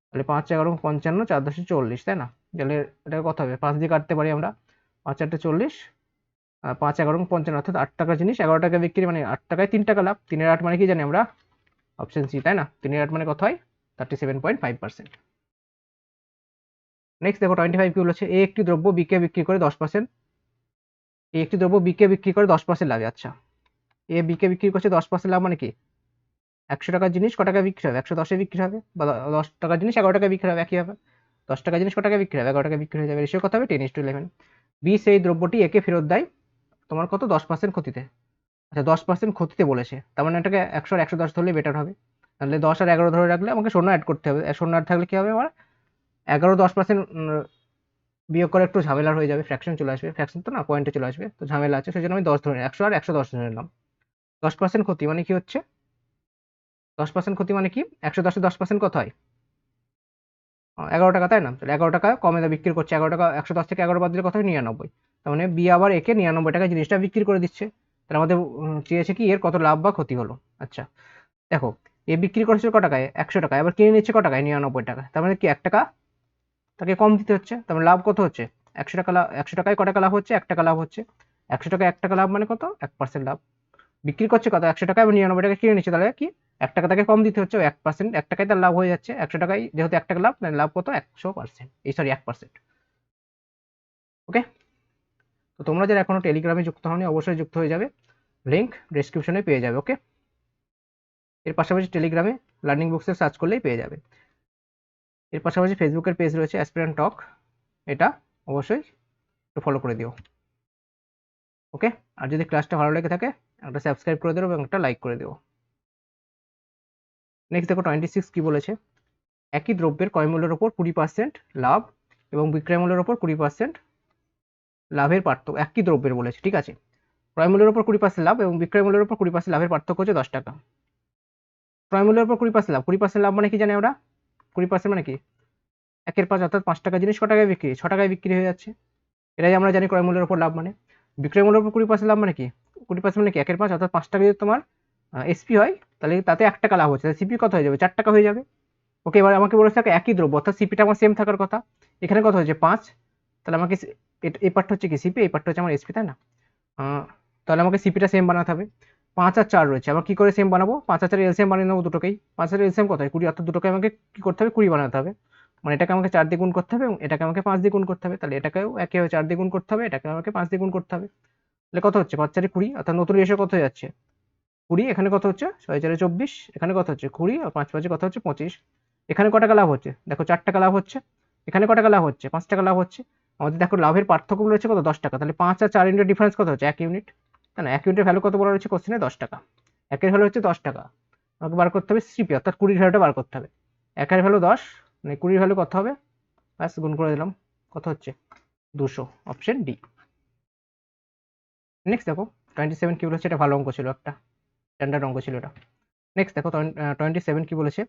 তাহলে 5 11 55, 4 10 40, তাই না? তাহলে এটা কত হবে, 5 দিয়ে কাটতে পারি আমরা, 5 8 40, 5 11 55, অর্থাৎ 8 টাকার জিনিস 11 টাকা বিক্রি, মানে 8 টাকায় 3 টাকা লাভ। 3-এর 8 মানে কি জানি আমরা, অপশন সি, তাই না? 3-এর 8 মানে কত হয় 37.5%। নেক্সট দেখো 25 কি বলেছে, এ একটি দ্রব্য বিকে বিক্রি করে 10%, এ একটি দ্রব্য বিকে বিক্রি করে 10% লাভে। আচ্ছা, এ বিকে বিক্রি করছে 10% লাভ মানে কি, 100 টাকার জিনিস ক টাকা বিক্রি হবে, 110-এ বিক্রি হবে, বা 10 টাকার জিনিস 11 টাকা বিক্রি হবে, একই হবে। 10 টাকার জিনিস ক টাকা বিক্রি হবে, 11 টাকা বিক্রি হয়ে যাবে। রেশিও কত হবে, 10:11। বি সেই দ্রব্যটি একে ফেরত দেয় তোমার কত 10% ক্ষতিতে। আচ্ছা, 10% ক্ষতিতে বলেছে, তার মানে এটাকে 100 আর 110 ধরলে বেটার হবে। তাহলে 10 আর 11 ধরে রাখলে আমাকে শূন্য অ্যাড করতে হবে, শূন্য অ্যাড থাকলে কি হবে আমার, 11 10% বিয়োগ করে একটু ঝামেলা হয়ে যাবে, ফ্র্যাকশন চলে আসবে, ফ্র্যাকশন তো না পয়েন্টে চলে আসবে, তো ঝামেলা আছে, সেই জন্য আমি 10 ধরে 100 আর 110 ধরে নিলাম। 10% ক্ষতি মানে কি হচ্ছে, 10% ক্ষতি মানে কি, 110-এ 10% কত হয়, 11 টাকা, তাই না? তাহলে 11 টাকা কমে বিক্রি করছে, 11 টাকা, 110 থেকে 11 বাদ দিলে কত হয় 99। তার মানে বি আবার একে 99 টাকা জিনিসটা বিক্রি করে দিচ্ছে। তাহলে আমাদের চেয়েছে কি এর কত লাভ বা ক্ষতি হলো। আচ্ছা দেখো, এ বিক্রি করছে ক টাকায়, 100 টাকায়, আবার কিনে নিচ্ছে ক টাকায়, 99 টাকা। তার মানে কি 1 টাকা তাকে কম দিতে হচ্ছে, তার মানে লাভ কত হচ্ছে, 100 টাকা, 100 টাকায় ক টাকা লাভ হচ্ছে, 1 টাকা লাভ হচ্ছে। 100 টাকায় 1 টাকা লাভ মানে কত, 1% লাভ। বিক্রি করছে কত, 100 টাকায়, এবং 99 টাকা কিনে নিচ্ছে, তাহলে কি 1 টাকা তাকে কম দিতে হচ্ছে, 1%, 1 টাকায় তার লাভ হয়ে যাচ্ছে। 100 টাকায় যেহেতু 1 টাকা লাভ, তাহলে লাভ কত 100%, এই সরি 1%। ওকে, তো তোমরা যারা এখনো টেলিগ্রামে যুক্ত হওনি অবশ্যই যুক্ত হয়ে যাবে, লিঙ্ক ডিসক্রিপশনে পেয়ে যাবে। ওকে, এর পাশাপাশি টেলিগ্রামে লার্নিং বুকসে সার্চ করলেই পেয়ে যাবে। এর পাশাপাশি ফেসবুকের পেজ রয়েছে অ্যাসপিরেন্ট টক, এটা অবশ্যই একটু ফলো করে দিও। ওকে, আর যদি ক্লাসটা ভালো লেগে থাকে একটা সাবস্ক্রাইব করে দিও এবং একটা লাইক করে দিও। নেক্সট দেখো 26 কি বলেছে, একই দ্রব্যের ক্রয় মূল্যের ওপর 20% লাভ এবং বিক্রয় মূল্যের ওপর 20% লাভের পার্থক্য, একই দ্রব্যের বলেছে, ঠিক আছে। ক্রয় মূল্যের ওপর 20% লাভ এবং বিক্রয় মূল্যের ওপর 20% লাভের পার্থক্য হচ্ছে 10 টাকা। ক্রয় মূল্যের ওপর 20% লাভ, 20% লাভ মানে কি জানি আমরা, 20% মানে কি 1/5 অর্থাৎ 5 টাকা জিনিস ক টাকায় বিক্রি, 6 টাকায় বিক্রি হয়ে যাচ্ছে, এটাই আমরা জানি ক্রয় মূল্যের ওপর লাভ মানে। বিক্রয় মূল্যের উপর 20% লাভ মানে কি, 20% মানে কি 1/5 অর্থাৎ 5 টাকা যদি তোমার এসপি হয় তাহলে তাতে 1 টাকা লাভ হচ্ছে, সিপি কত হয়ে যাবে, 4 টাকা হয়ে যাবে। ওকে, এবার আমাকে বলেছে একই দ্রব্য অর্থাৎ সিপিটা আমার সেম থাকার কথা, এখানে কত হয়েছে 5, তাহলে আমাকে এই পার্টটা হচ্ছে কি সিপি, এই পার্টটা হচ্ছে আমার এসপি, তাই না। তাহলে আমাকে সিপিটা সেম বানাতে হবে। 5 আর 4 রয়েছে, আবার কি করে সেম বানাবো, 5 আর 4 এলসিএম বানিয়ে নেবো দুটোকেই, 5 আর এলসিএম কত হয় 20, অর্থাৎ দুটোকে আমাকে কি করতে হবে 20 বানাতে হবে, মানে এটাকে আমাকে 4 দিয়ে গুণ করতে হবে এবং এটাকে আমাকে 5 দিয়ে গুণ করতে হবে, তাহলে এটাকেও একে 4 দিয়ে গুণ করতে হবে, এটাকে আমাকে 5 দিয়ে গুণ করতে হবে, তাহলে কত হচ্ছে 5 4 20, অর্থাৎ নতুন রেশিও কত হয়ে যাচ্ছে 20, এখানে কত হচ্ছে 6 4 24, এখানে কত হচ্ছে 20 আর 5 5 কত হচ্ছে 25, এখানে ক টাকা লাভ হচ্ছে দেখো 4 টাকা লাভ হচ্ছে, এখানে ক টাকা লাভ হচ্ছে 5 টাকা লাভ হচ্ছে, আমাদের দেখো লাভের পার্থক্য রয়েছে কত 10 টাকা, তাহলে 5 আর 4 ইউনিটের ডিফারেন্স কত হচ্ছে 1 ইউনিট, তাই না। 1 ইউনিটের ভ্যালু কত বলা রয়েছে কোশ্চেনে 10 টাকা, একের ভ্যালু হচ্ছে 10 টাকা, আমাকে বার করতে হবে সিপি অর্থাৎ 20 ভ্যালুটা বার করতে হবে, একের ভ্যালু 10 মানে 20 ভ্যালু কত হবে, ব্যাস গুণ করে দিলাম, কত হচ্ছে 200, অপশন ডি। নেক্সট দেখো 27 কি বলেছে, এটা ভালো অঙ্ক ছিল, একটা স্ট্যান্ডার্ড অঙ্ক ছিল এটা। নেক্সট দেখো 27 কি বলেছে,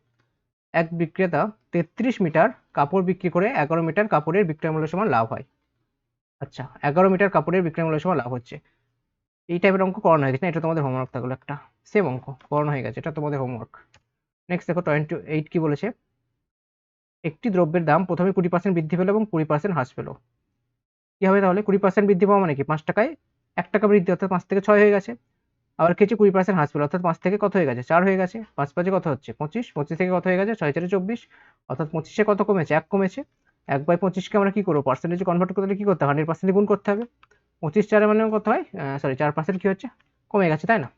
এক বিক্রেতা 33 মিটার কাপড় বিক্রি করে 11 মিটার কাপড়ের বিক্রয় মূল্য সমান লাভ হয়। আচ্ছা, 11 মিটার কাপড়ের বিক্রয় মূল্য সমান লাভ হচ্ছে, এই টাইপের অঙ্ক করানো হয়ে গেছে না, এটা তোমাদের হোমওয়ার্ক থাকলো একটা, সেম অঙ্ক করানো হয়ে গেছে, এটা তোমাদের হোমওয়ার্ক। নেক্সট দেখো 28 কি বলেছে, একটি দ্রব্যের দাম প্রথমে 20% বৃদ্ধি পেল এবং 20% হ্রাস পেল, কি হবে তাহলে 20% বৃদ্ধি পাওয়া মানে কি 5 টাকায় 1 টাকা বৃদ্ধি, অর্থাৎ 5 থেকে 6 হয়ে গেছে, আবার কিছু 20% হ্রাস পেল অর্থাৎ 5 থেকে কত হয়ে গেছে 4 হয়ে গেছে, 5 5 কত হচ্ছে 25, 25 থেকে কত হয়ে গেছে 6 4 24, অর্থাৎ 25 কত কমেছে 1 কমেছে, 1/25 কে আমরা কি করবো পার্সেন্টেজে কনভার্ট করতে কি করতে হবে 100% গুণ করতে হবে, 25 4 মানে কত হয় সরি 4% কি হচ্ছে কমে গেছে, তাই না।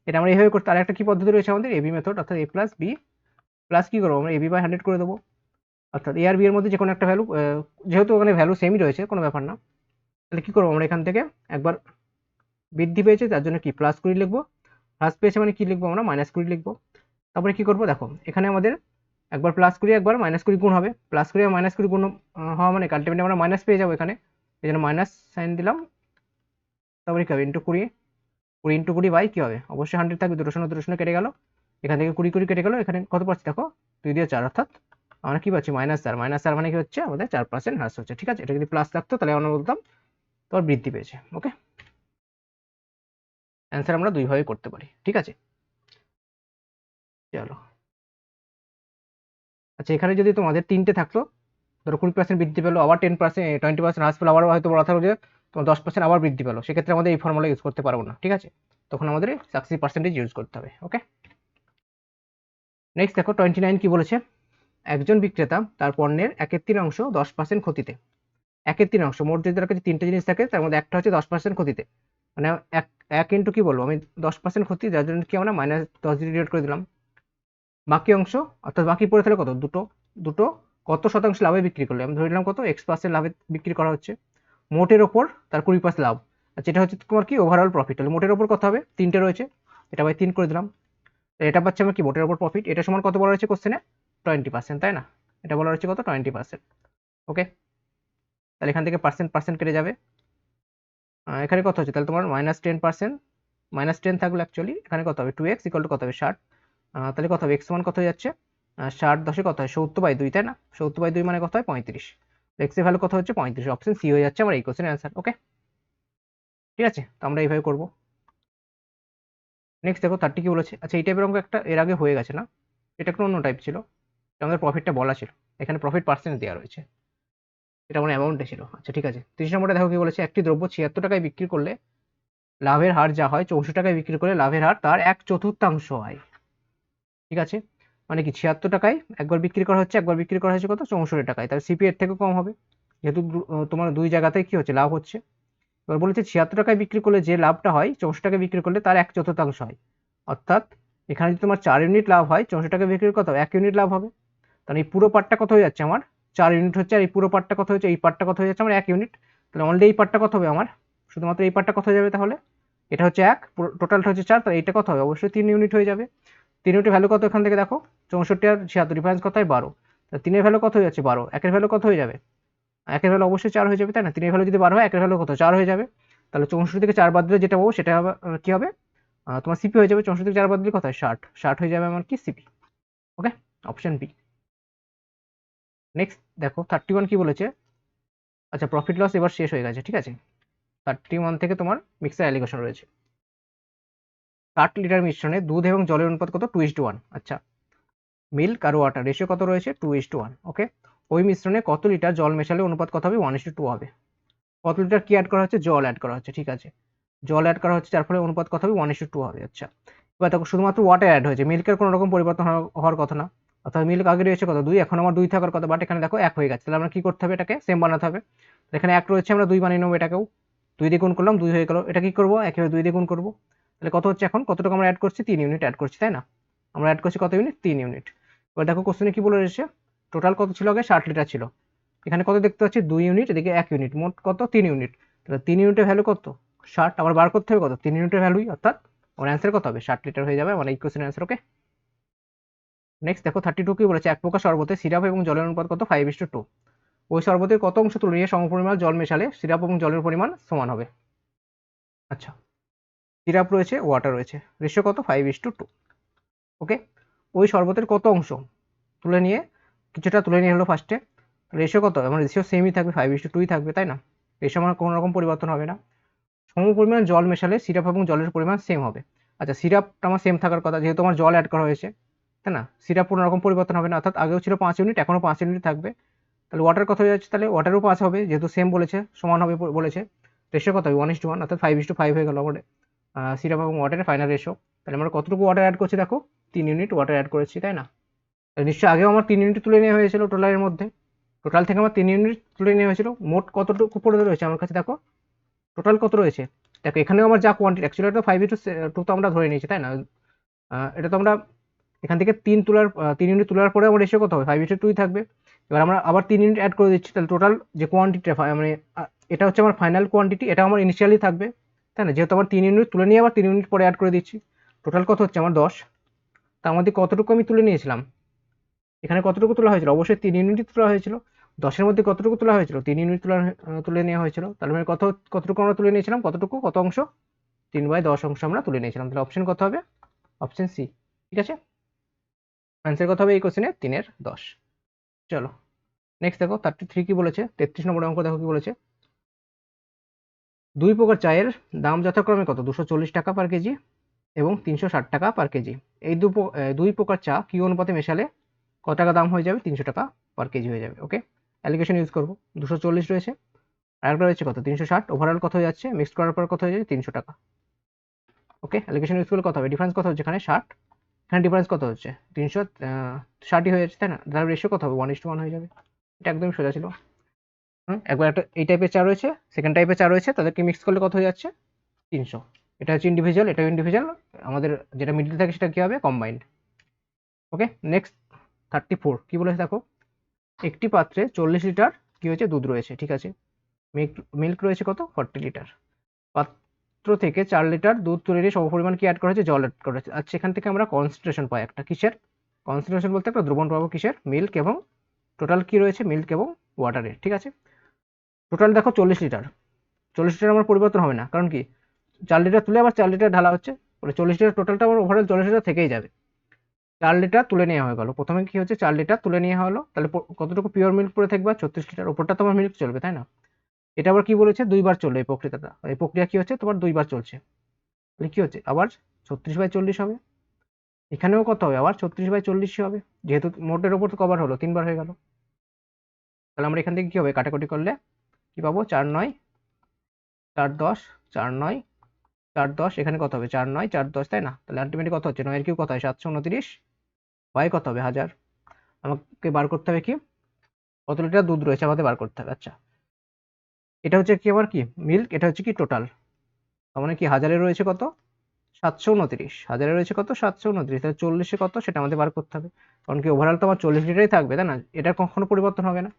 এটা আমরা এইভাবে করতে, আর একটা কি পদ্ধতি রয়েছে আমাদের এবি মেথড, অর্থাৎ a প্লাস বি প্লাস কি করবো আমরা এবি বাই 100 করে দেবো, অর্থাৎ এ আর বি এর মধ্যে যে কোনো একটা ভ্যালু, যেহেতু ওখানে ভ্যালু সেমই রয়েছে কোনো ব্যাপার না, তাহলে কি করবো আমরা এখান থেকে একবার বৃদ্ধি পেয়েছে তার জন্য কি প্লাস 20 লিখবো, হ্রাস পেয়েছে মানে কি লিখবো আমরা -20 লিখবো, তারপরে কি করবো দেখো এখানে আমাদের একবার +20 একবার -20 গুণ হবে, +20 আর -20 গুণ হওয়া মানে আলটিমেটলি আমরা মাইনাস পেয়ে যাবো এখানে, এই জন্য মাইনাস সাইন দিলাম, তারপরে কি হবে ইন্টু 20, 20 ইন্টু 20 বাই কি হবে অবশ্যই 100 থাকবে, দুটো শূন্য কেটে গেল, এখান থেকে 20 20 কেটে গেল, এখানে কত পাচ্ছি দেখো 2 দিয়ে 4, অর্থাৎ আমরা কি পাচ্ছি -4 মানে কি হচ্ছে আমাদের 4% হ্রাস হচ্ছে, ঠিক আছে। এটা যদি প্লাস থাকতো তাহলে আমরা বলতাম তোমার বৃদ্ধি পেয়েছে। ওকে, অ্যান্সার আমরা দুইভাবে করতে পারি, ঠিক আছে। চলো, আচ্ছা এখানে যদি তোমাদের তিনটে থাকতো, ধরো 20% বৃদ্ধি পেলো আবার 10% 20% হ্রাস পেলো, আবার হয়তো বলা থাকলো যে তোমার 10% আবার বৃদ্ধি পেলো, সেক্ষেত্রে আমাদের এই ফর্মুলা ইউজ করতে পারবো না, ঠিক আছে, তখন আমাদের সাকসেসিভ পার্সেন্টেজ ইউজ করতে হবে। ওকে, নেক্সট দেখো 29 কি বলেছে, একজন বিক্রেতা তার পণ্যের 1/3 10% ক্ষতিতে, 1/3 মোট যদি তার কাছে তিনটে জিনিস থাকে তার মধ্যে একটা হচ্ছে 10% ক্ষতিতে, মানে এক ইন্টু কি বলবো আমি 10% ক্ষতি, যার জন্য কি আমরা -10 দিয়ে ডিভাইড করে দিলাম, বাকি অংশ অর্থাৎ বাকি পড়ে থাকলে কত দুটো, দুটো কত শতাংশ লাভে বিক্রি করলে আমি ধরে নিলাম কত X% লাভে বিক্রি করা হচ্ছে, মোটের ওপর তার 20% লাভ, আচ্ছা এটা হচ্ছে তোমার কি ওভারঅল প্রফিট, তাহলে মোটের ওপর কত হবে তিনটে রয়েছে, এটা বাই 3 করে দিলাম, এটা পাচ্ছি আমরা কি মোটের ওপর প্রফিট, এটা সমান কত বলা রয়েছে কোশ্চেনে 20%, তাই না, এটা বলা রয়েছে কত 20%। ওকে, তাহলে এখান থেকে পার্সেন্ট কেটে যাবে, এখানে কত হচ্ছে তাহলে তোমার -10%, -10 থাকলো অ্যাকচুয়ালি, এখানে কত হবে 2x ইকুয়াল টু কত হবে 60, তাহলে কত হবে x সমান কত হয়ে যাচ্ছে 60 10 কত হয় 70/2, তাই না, 70/2 মানে কত হয় 35, x এর ভ্যালু কত হচ্ছে 35, অপশন সি হয়ে যাচ্ছে আমার এই কোশ্চেনের অ্যান্সার। ওকে, ঠিক আছে, তো আমরা এইভাবে করবো। নেক্সট দেখো 30 কি বলেছে, আচ্ছা এই টাইপের অঙ্ক একটা এর আগে হয়ে গেছে না, এটা একটু অন্য টাইপ ছিল, আমাদের প্রফিটটা বলা ছিল, এখানে প্রফিট পার্সেন্ট দেওয়া রয়েছে, এটা আমার অ্যামাউন্টে ছিল। আচ্ছা ঠিক আছে, 30 নম্বরে দেখো কি বলেছে, একটি দ্রব্য 76 টাকায় বিক্রি করলে লাভের হার যা হয় 64 টাকায় বিক্রি করলে লাভের হার তার 1/4 হয়, ঠিক আছে, মানে কি 76 টাকায় একবার বিক্রি করা হচ্ছে, একবার বিক্রি করা হয়েছে কত 64 টাকায়, তাহলে সিপি এর থেকে কম হবে, যেহেতু তোমার দুই জায়গাতে কি হচ্ছে, লাভ হচ্ছে। এবার বলেছে 76 টাকায় বিক্রি করলে যে লাভটা হয় 64 টাকায় বিক্রি করলে তার 1/4 হয়। অর্থাৎ এখানে যদি তোমার 4 ইউনিট লাভ হয় 64 টাকা বিক্রি কত 1 ইউনিট লাভ হবে। তাহলে এই পুরো পার্টটা কত হয়ে যাচ্ছে আমার 4 ইউনিট হচ্ছে, আর এই পুরো পার্টটা কত হচ্ছে, এই পার্টটা কত হয়ে যাচ্ছে আমার 1 ইউনিট। তাহলে অলরেডি এই পার্টটা কত হবে আমার, শুধুমাত্র এই পার্টটা কত হয়ে যাবে, তাহলে এটা হচ্ছে 1, টোটালটা হচ্ছে 4, তাহলে এইটা কত হবে, অবশ্যই 3 ইউনিট হয়ে যাবে। 3 ইউনিটের ভ্যালু কত এখান থেকে দেখো, 64 আর 76 ডিফারেন্স কত হয় 12, তাহলে 3 এর ভ্যালু কত হয়ে যাচ্ছে 12, 1 এর ভ্যালু কত হয়ে যাবে, 1 এর ভ্যালু অবশ্যই 4 হয়ে যাবে, তাই না। 3 এর ভ্যালু যদি 12 হয় 1 এর ভ্যালু কত 4 হয়ে যাবে। তাহলে 64 থেকে 4 বাদ দিলে যেটা পাবো সেটা হবে কি হবে, তোমার সিপি হয়ে যাবে। 64 থেকে 4 বাদ দিলে কত হয় 60, 60 হয়ে যাবে আমার কি সিপি। ওকে, অপশন বি। নেক্সট দেখো 31 কি বলেছে, আচ্ছা প্রফিট লস এবার শেষ হয়ে গেছে, ঠিক আছে। 31 থেকে তোমার মিক্সার অ্যালিগেশন রয়েছে। 60 লিটার মিশ্রণে দুধ এবং জলের অনুপাত কত, 2:1। আচ্ছা, মিল্ক আর ওয়াটার রেশিও কত রয়েছে, 2:1। ওকে, ওই মিশ্রণে কত লিটার জল মেশালে অনুপাত কত হবে, 1:2 হবে। কত লিটার কি অ্যাড করা হচ্ছে, জল অ্যাড করা হচ্ছে, ঠিক আছে। জল অ্যাড করা হচ্ছে, যার ফলে অনুপাত কত হবে, 1:2 হবে। আচ্ছা, এবার দেখো শুধুমাত্র ওয়াটার অ্যাড হয়েছে, মিল্কের কোনো রকম পরিবর্তন হওয়ার কথা না। অর্থাৎ মিল্ক আগে রয়েছে কত 2, এখন আমার 2 থাকার কথা, বাট এখানে দেখো 1 হয়ে গেছে। তাহলে আমরা কি করতে হবে, এটাকে সেম বানাতে হবে। এখানে 1 রয়েছে, আমরা 2 বানিয়ে নেবো, এটাকেও 2 দিয়ে গুণ করলাম, 2 হয়ে গেল। এটা কি করবো, একেবারে 2 দিয়ে গুণ করবো। তাহলে কত হচ্ছে এখন, কতটুকু আমরা অ্যাড করছি, 3 ইউনিট অ্যাড করছি, তাই না। আমরা অ্যাড করছি কত ইউনিট, 3 ইউনিট। এবার দেখো কোশ্চেনে কি বলে রয়েছে, টোটাল কত ছিল, আগে 60 লিটার ছিল, এখানে কত দেখতে পাচ্ছি 2 ইউনিট, এদিকে 1 ইউনিট, মোট কত 3 ইউনিট। তাহলে 3 ইউনিটের ভ্যালু কত 60, আবার বার করতে হবে কত 3 ইউনিটের ভ্যালুই, অর্থাৎ আমার অ্যান্সার কত হবে 60 লিটার হয়ে যাবে আমার এই কোশ্চেনের অ্যান্সার। ওকে, নেক্সট দেখো 32 কি বলেছে, এক প্রকার শরবতে সিরাপ এবং জলের অনুপাত কত, 5:2। ওই শরবতের কত অংশ তুলে নিয়ে সমপরিমাণ জল মেশালে সিরাপ এবং জলের পরিমাণ সমান হবে। আচ্ছা, সিরাপ রয়েছে, ওয়াটার রয়েছে, রেশিও কত, 5:2। ওকে, ওই শরবতের কত অংশ তুলে নিয়ে, কিছুটা তুলে নিয়ে হলো ফার্স্টে, রেশিও কত, আমার রেশিও সেমই থাকবে, 5:2ই থাকবে, তাই না। রেশিও আমার কোনো রকম পরিবর্তন হবে না। সম পরিমাণ জল মেশালে সিরাপ এবং জলের পরিমাণ সেম হবে। আচ্ছা, সিরাপটা আমার সেম থাকার কথা, যেহেতু আমার জল অ্যাড করা হয়েছে, তাই না। সিরাপ কোনো রকম পরিবর্তন হবে না, অর্থাৎ আগেও ছিল 5 ইউনিট, এখনও 5 ইউনিট থাকবে। তাহলে ওয়াটার কত হয়ে যাচ্ছে, তাহলে ওয়াটারও 5 হবে, যেহেতু সেম বলেছে, সমান হবে বলেছে। রেশিও কত হবে, 1:1, অর্থাৎ 5:5 হয়ে গেল আমার সিরাপ এবং ওয়াটারের ফাইনাল রেশিও। তাহলে আমরা কতটুকু ওয়াটার অ্যাড করছি, দেখো 3 ইউনিট ওয়াটার অ্যাড করেছি, তাই না। নিশ্চয়ই আগেও আমার 3 ইউনিট তুলে নেওয়া হয়েছিল টোটালের মধ্যে, টোটাল থেকে আমার 3 ইউনিট তুলে নেওয়া হয়েছিল। মোট কতটুকু পড়ে রয়েছে আমার কাছে, দেখো টোটাল কত রয়েছে। দেখো এখানেও আমার যা কোয়ান্টিটি, অ্যাকচুয়ালি এটা 5:2 তো আমরা ধরে নিয়েছি, তাই না। এটা তো আমরা এখান থেকে 3 ইউনিট তোলার পরে আমার রেশিও কত হবে, 5:2 থাকবে। এবার আমরা আবার 3 ইউনিট অ্যাড করে দিচ্ছি, তাহলে টোটাল যে কোয়ান্টিটিটা মানে এটা হচ্ছে আমার ফাইনাল কোয়ান্টিটি, এটা আমার ইনিশিয়ালি থাকবে, তাই না। যেহেতু আমার 3 ইউনিট তুলে নিয়ে আবার 3 ইউনিট পরে অ্যাড করে দিচ্ছি, টোটাল কত হচ্ছে আমার 10। তার মধ্যে কতটুকু আমি তুলে নিয়েছিলাম, এখানে কতটুকু তোলা হয়েছিল, অবশ্যই 3 ইউনিটই তোলা হয়েছিল। 10-এর মধ্যে কতটুকু তোলা হয়েছিল, 3 ইউনিট তুলে নেওয়া হয়েছিল। তাহলে মানে কতটুকু আমরা তুলে নিয়েছিলাম, কত অংশ, 3/10 অংশ আমরা তুলে নিয়েছিলাম। তাহলে অপশন কত হবে, অপশন সি, ঠিক আছে। অ্যান্সার কত হবে এই কোশ্চেনে, 3/10। চলো নেক্সট দেখো 33 কি বলেছে, 33 নম্বর অঙ্ক দেখো কি বলেছে, দুই প্রকার চায়ের দাম যথাক্রমে কত, 240 টাকা পার কেজি এবং 360 টাকা পার কেজি। এই দুই প্রকার চা কি অনুপাতে মেশালে কত টাকা দাম হয়ে যাবে, 300 টাকা পার কেজি হয়ে যাবে। ওকে, অ্যালিগেশন ইউজ করবো, 240 রয়েছে, আর একটা রয়েছে কত 360, ওভারঅল কত হয়ে যাচ্ছে, মিক্সড করার পর কত হয়ে যাবে 300 টাকা। ওকে, অ্যালিগেশন ইউজ করলে কত হবে, ডিফারেন্স কত হচ্ছে এখানে 60, এখানে ডিফারেন্স কত হচ্ছে 360 হয়ে যাচ্ছে, তাই না। তাহলে রেশিও কত হবে, 1:1 হয়ে যাবে। এটা একদমই সোজা ছিল। একবার একটা এই টাইপের চা রয়েছে, সেকেন্ড টাইপের চা রয়েছে, তাদেরকে মিক্স করলে কত হয়ে যাচ্ছে 300। এটা হচ্ছে ইন্ডিভিজুয়াল, এটাও ইন্ডিভিজুয়াল, আমাদের যেটা মিডিল থাকে সেটা কি হবে, কম্বাইন্ড। ওকে, নেক্সট 34 কি বলেছে দেখো, একটি পাত্রে 40 লিটার কি হয়েছে, দুধ রয়েছে, ঠিক আছে। মিল্ক রয়েছে কত, 40 লিটার। পাত্র থেকে 4 লিটার দুধ তুলে নিয়ে সমপরিমাণ কি অ্যাড করা হয়েছে, জল অ্যাড করা হয়েছে। আচ্ছা, এখান থেকে আমরা কনসেন্ট্রেশন পাই একটা, কিসের কনসেন্ট্রেশন বলতে একটা দ্রবণ পাবো, কিসের, মিল্ক, এবং টোটাল কি রয়েছে, মিল্ক এবং ওয়াটারের, ঠিক আছে। টোটাল দেখো 40 লিটার, 40 লিটার আমার পরিবর্তন হবে না, কারণ কি 4 লিটার তুলে আবার 4 লিটার ঢালা হচ্ছে, বলে 40 লিটার টোটালটা আমার ওভারঅল 40 লিটার থেকেই যাবে। 4 লিটার তুলে নেওয়া হয়ে গেল, প্রথমে কি হচ্ছে 4 লিটার তুলে নেওয়া হলো, তাহলে কতটুকু পিওর মিল্ক পড়ে থাকবে, 36 লিটার, ওপরটা তোমার মিল্ক চলবে, তাই না। এটা আবার কি বলেছে, দুইবার চলবে এই প্রক্রিয়াটা, এই প্রক্রিয়া কি হচ্ছে তোমার দুইবার চলছে, তাহলে কি হচ্ছে আবার 36/40 হবে। এখানেও কত হবে, আবার 36/40 হবে, যেহেতু মোটের ওপর তো কভার হলো, 3বার হয়ে গেল। তাহলে আমরা এখান থেকে কি হবে, কাটাকুটি করলে কি পাবো, 4/9, 4/10, 4/9, 4/10, এখানে কত হবে 4/9, 4/10, তাই না। তাহলে আলটিমেটলি কত হচ্ছে, 9 এর কিউ কত হয় 729, বাই কত হবে 1000। আমাকে বার করতে হবে কি, কত লিটার দুধ রয়েছে আমাদের বার করতে হবে। আচ্ছা, এটা হচ্ছে কি আমার কি মিল্ক, এটা হচ্ছে কি টোটাল। তার মানে কি হাজারে রয়েছে কত 729, হাজারে রয়েছে কত 729, তাহলে 40-এ কত সেটা আমাদের বার করতে হবে। কারণ কি ওভারঅল তো আমার 40 লিটারই থাকবে, তাই না? এটা কখনো পরিবর্তন হবে না।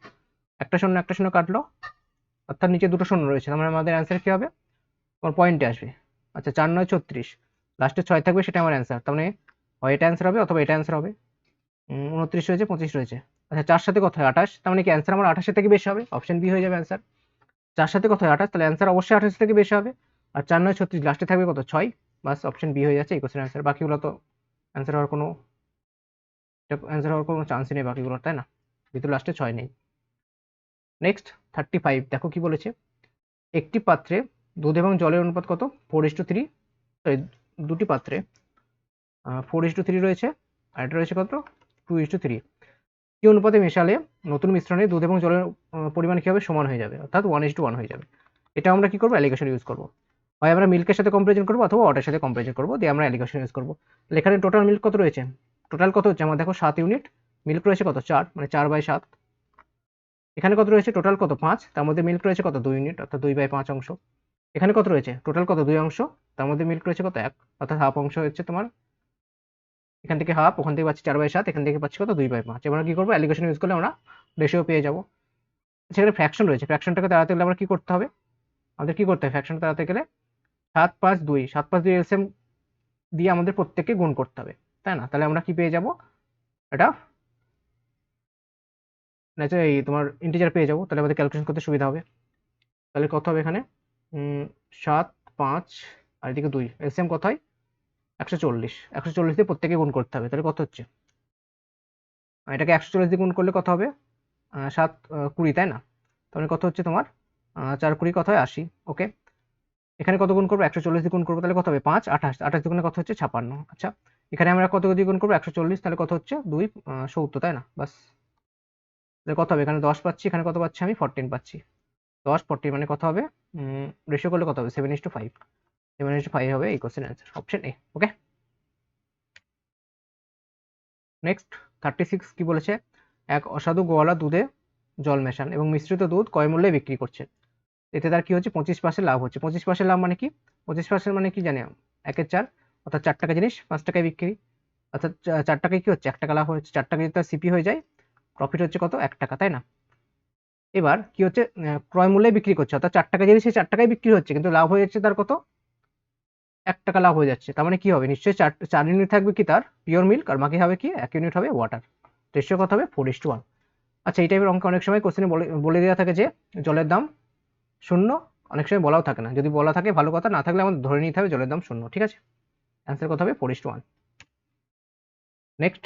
একটা শূন্য কাটলো, অর্থাৎ নিচে দুটো শূন্য রয়েছে, তার মানে আমাদের অ্যান্সার কি হবে তোমার পয়েন্টে আসবে। আচ্ছা 4 9 36, লাস্টে 6 থাকবে, সেটা আমার অ্যান্সার। তার মানে হয় এটা অ্যান্সার হবে অথবা এটা অ্যান্সার হবে। 29 রয়েছে, 25 রয়েছে। আচ্ছা 4 সাথে কত হয় 28, তার মানে কি অ্যান্সার আমার 28 থেকে বেশি হবে, অপশন বি হয়ে যাবে অ্যান্সার। 4 সাথে কত হয় 28, তাহলে অ্যান্সার অবশ্যই 28 থেকে বেশি হবে। আর 4 9 36, লাস্টে থাকবে কত 6, বাস অপশন বি হয়ে যাচ্ছে এই কোশ্চেন অ্যান্সার। বাকিগুলো তো অ্যান্সার হওয়ার কোনো চান্সই নেই বাকিগুলো, তাই না? যেহেতু লাস্টে 6 নেই। নেক্সট 35, দেখো কি বলেছে, একটি পাত্রে দুধ এবং জলের অনুপাত কত 4:3, সরি দুটি পাত্রে 4:3 রয়েছে, আর এটা রয়েছে কত 2:3। কি অনুপাতে মেশালে নতুন মিশ্রণে দুধ এবং জলের পরিমাণ কি হবে সমান হয়ে যাবে, অর্থাৎ 1:1 হয়ে যাবে। এটা আমরা কি করবো অ্যালিগেশন ইউজ করবো, হয় আমরা মিল্কের সাথে কম্পারিজন করবো অথবা ওয়াটারের সাথে কম্পারিজন করবো, দিয়ে আমরা অ্যালিগেশন ইউজ করবো। তাহলে এখানে টোটাল মিল্ক কত রয়েছে, টোটাল কত হচ্ছে আমার দেখো 7 ইউনিট, মিল্ক রয়েছে কত 4, মানে 4/7। এখানে কত রয়েছে টোটাল কত 5, তার মধ্যে মিল্ক রয়েছে কত 2 ইউনিট, অর্থাৎ 2/5 অংশ। এখানে কত রয়েছে টোটাল কত 2 অংশ, তার মধ্যে মিল্ক রয়েছে কত 1, অর্থাৎ হাফ অংশ হচ্ছে তোমার। এখান থেকে হাফ, ওখান থেকে পাচ্ছি 4/7, এখান থেকে পাচ্ছি কত 2/5। এবার কি করবো অ্যালিগেশন ইউজ করলে আমরা রেশিও পেয়ে যাবো। সেখানে ফ্র্যাকশন রয়েছে, ফ্র্যাকশনটাকে তাড়াতে গেলে আমরা কি করতে হবে, আমাদের কি করতে হবে ফ্র্যাকশন তাড়াতে গেলে 7 5 2 এলসিএম দিয়ে আমাদের প্রত্যেককে গুণ করতে হবে, তাই না? তাহলে আমরা কি পেয়ে যাব, এটা এই তোমার ইন্টিজার পেয়ে যাবো, তাহলে আমাদের ক্যালকুলেশন করতে সুবিধা হবে। তাহলে কত হবে এখানে 7 5 আর এদিকে 2, এলসিএম কত হয় 140, 140 দিয়ে প্রত্যেকে গুণ করতে হবে। তাহলে কত হচ্ছে, এটাকে 140 দিয়ে গুণ করলে কত হবে 7 20, তাই না? তাহলে কত হচ্ছে তোমার 4 20 কত হয় 80। ওকে, এখানে কত গুণ করবো 140 দিয়ে গুণ করবো, তাহলে কত হবে 5 28, 28 দুগুণে কত হচ্ছে 56। আচ্ছা এখানে আমরা কত দিয়ে গুণ করবো 140, তাহলে কত হচ্ছে 2 70, তাই না? বাস, তাহলে কত হবে এখানে 10 পাচ্ছি, এখানে কত পাচ্ছি আমি 14 পাচ্ছি। 10 14 মানে কত হবে রেশিও করলে কত হবে 7:5, 7:5 হবে এই question answer, option A. Okay, next 36 কি বলেছে, এক অসাধু গোয়ালা দুধে জল মেশান এবং মিশ্রিত দুধ ক্রয় মূল্যে বিক্রি করছে, এতে তার কি হচ্ছে 25% লাভ হচ্ছে। 25% লাভ মানে কি, 25% মানে কি জানি, 1/4, অর্থাৎ 4 টাকা জিনিস 5 টাকায় বিক্রি, অর্থাৎ 4 টাকায় কি হচ্ছে 1 টাকা লাভ হচ্ছে। 4 টাকা যদি তার সিপি হয়ে যায়, প্রফিট হচ্ছে কত 1 টাকা, তাই না? এবার কি হচ্ছে ক্রয় মূল্যে বিক্রি করছে, অর্থাৎ 4 টাকা জিনিস 4 টাকায় বিক্রি হচ্ছে, কিন্তু লাভ হয়ে যাচ্ছে তার কত 1 টাকা লাভ হয়ে যাচ্ছে। তার মানে কি হবে নিশ্চয়ই 4 ইউনিট থাকবে কি তার পিওর মিল্ক, আর বাকি হবে কি 1 ইউনিট হবে ওয়াটার। রেশিও কত হবে 4:1। আচ্ছা এই টাইপের অঙ্ক অনেক সময় কোশ্চেনে বলে দেওয়া থাকে যে জলের দাম 0, অনেক সময় বলাও থাকে না। যদি বলা থাকে ভালো কথা, না থাকলে আমাদের ধরে নিতে হবে জলের দাম 0, ঠিক আছে? অ্যান্সার কত হবে 4:1। নেক্সট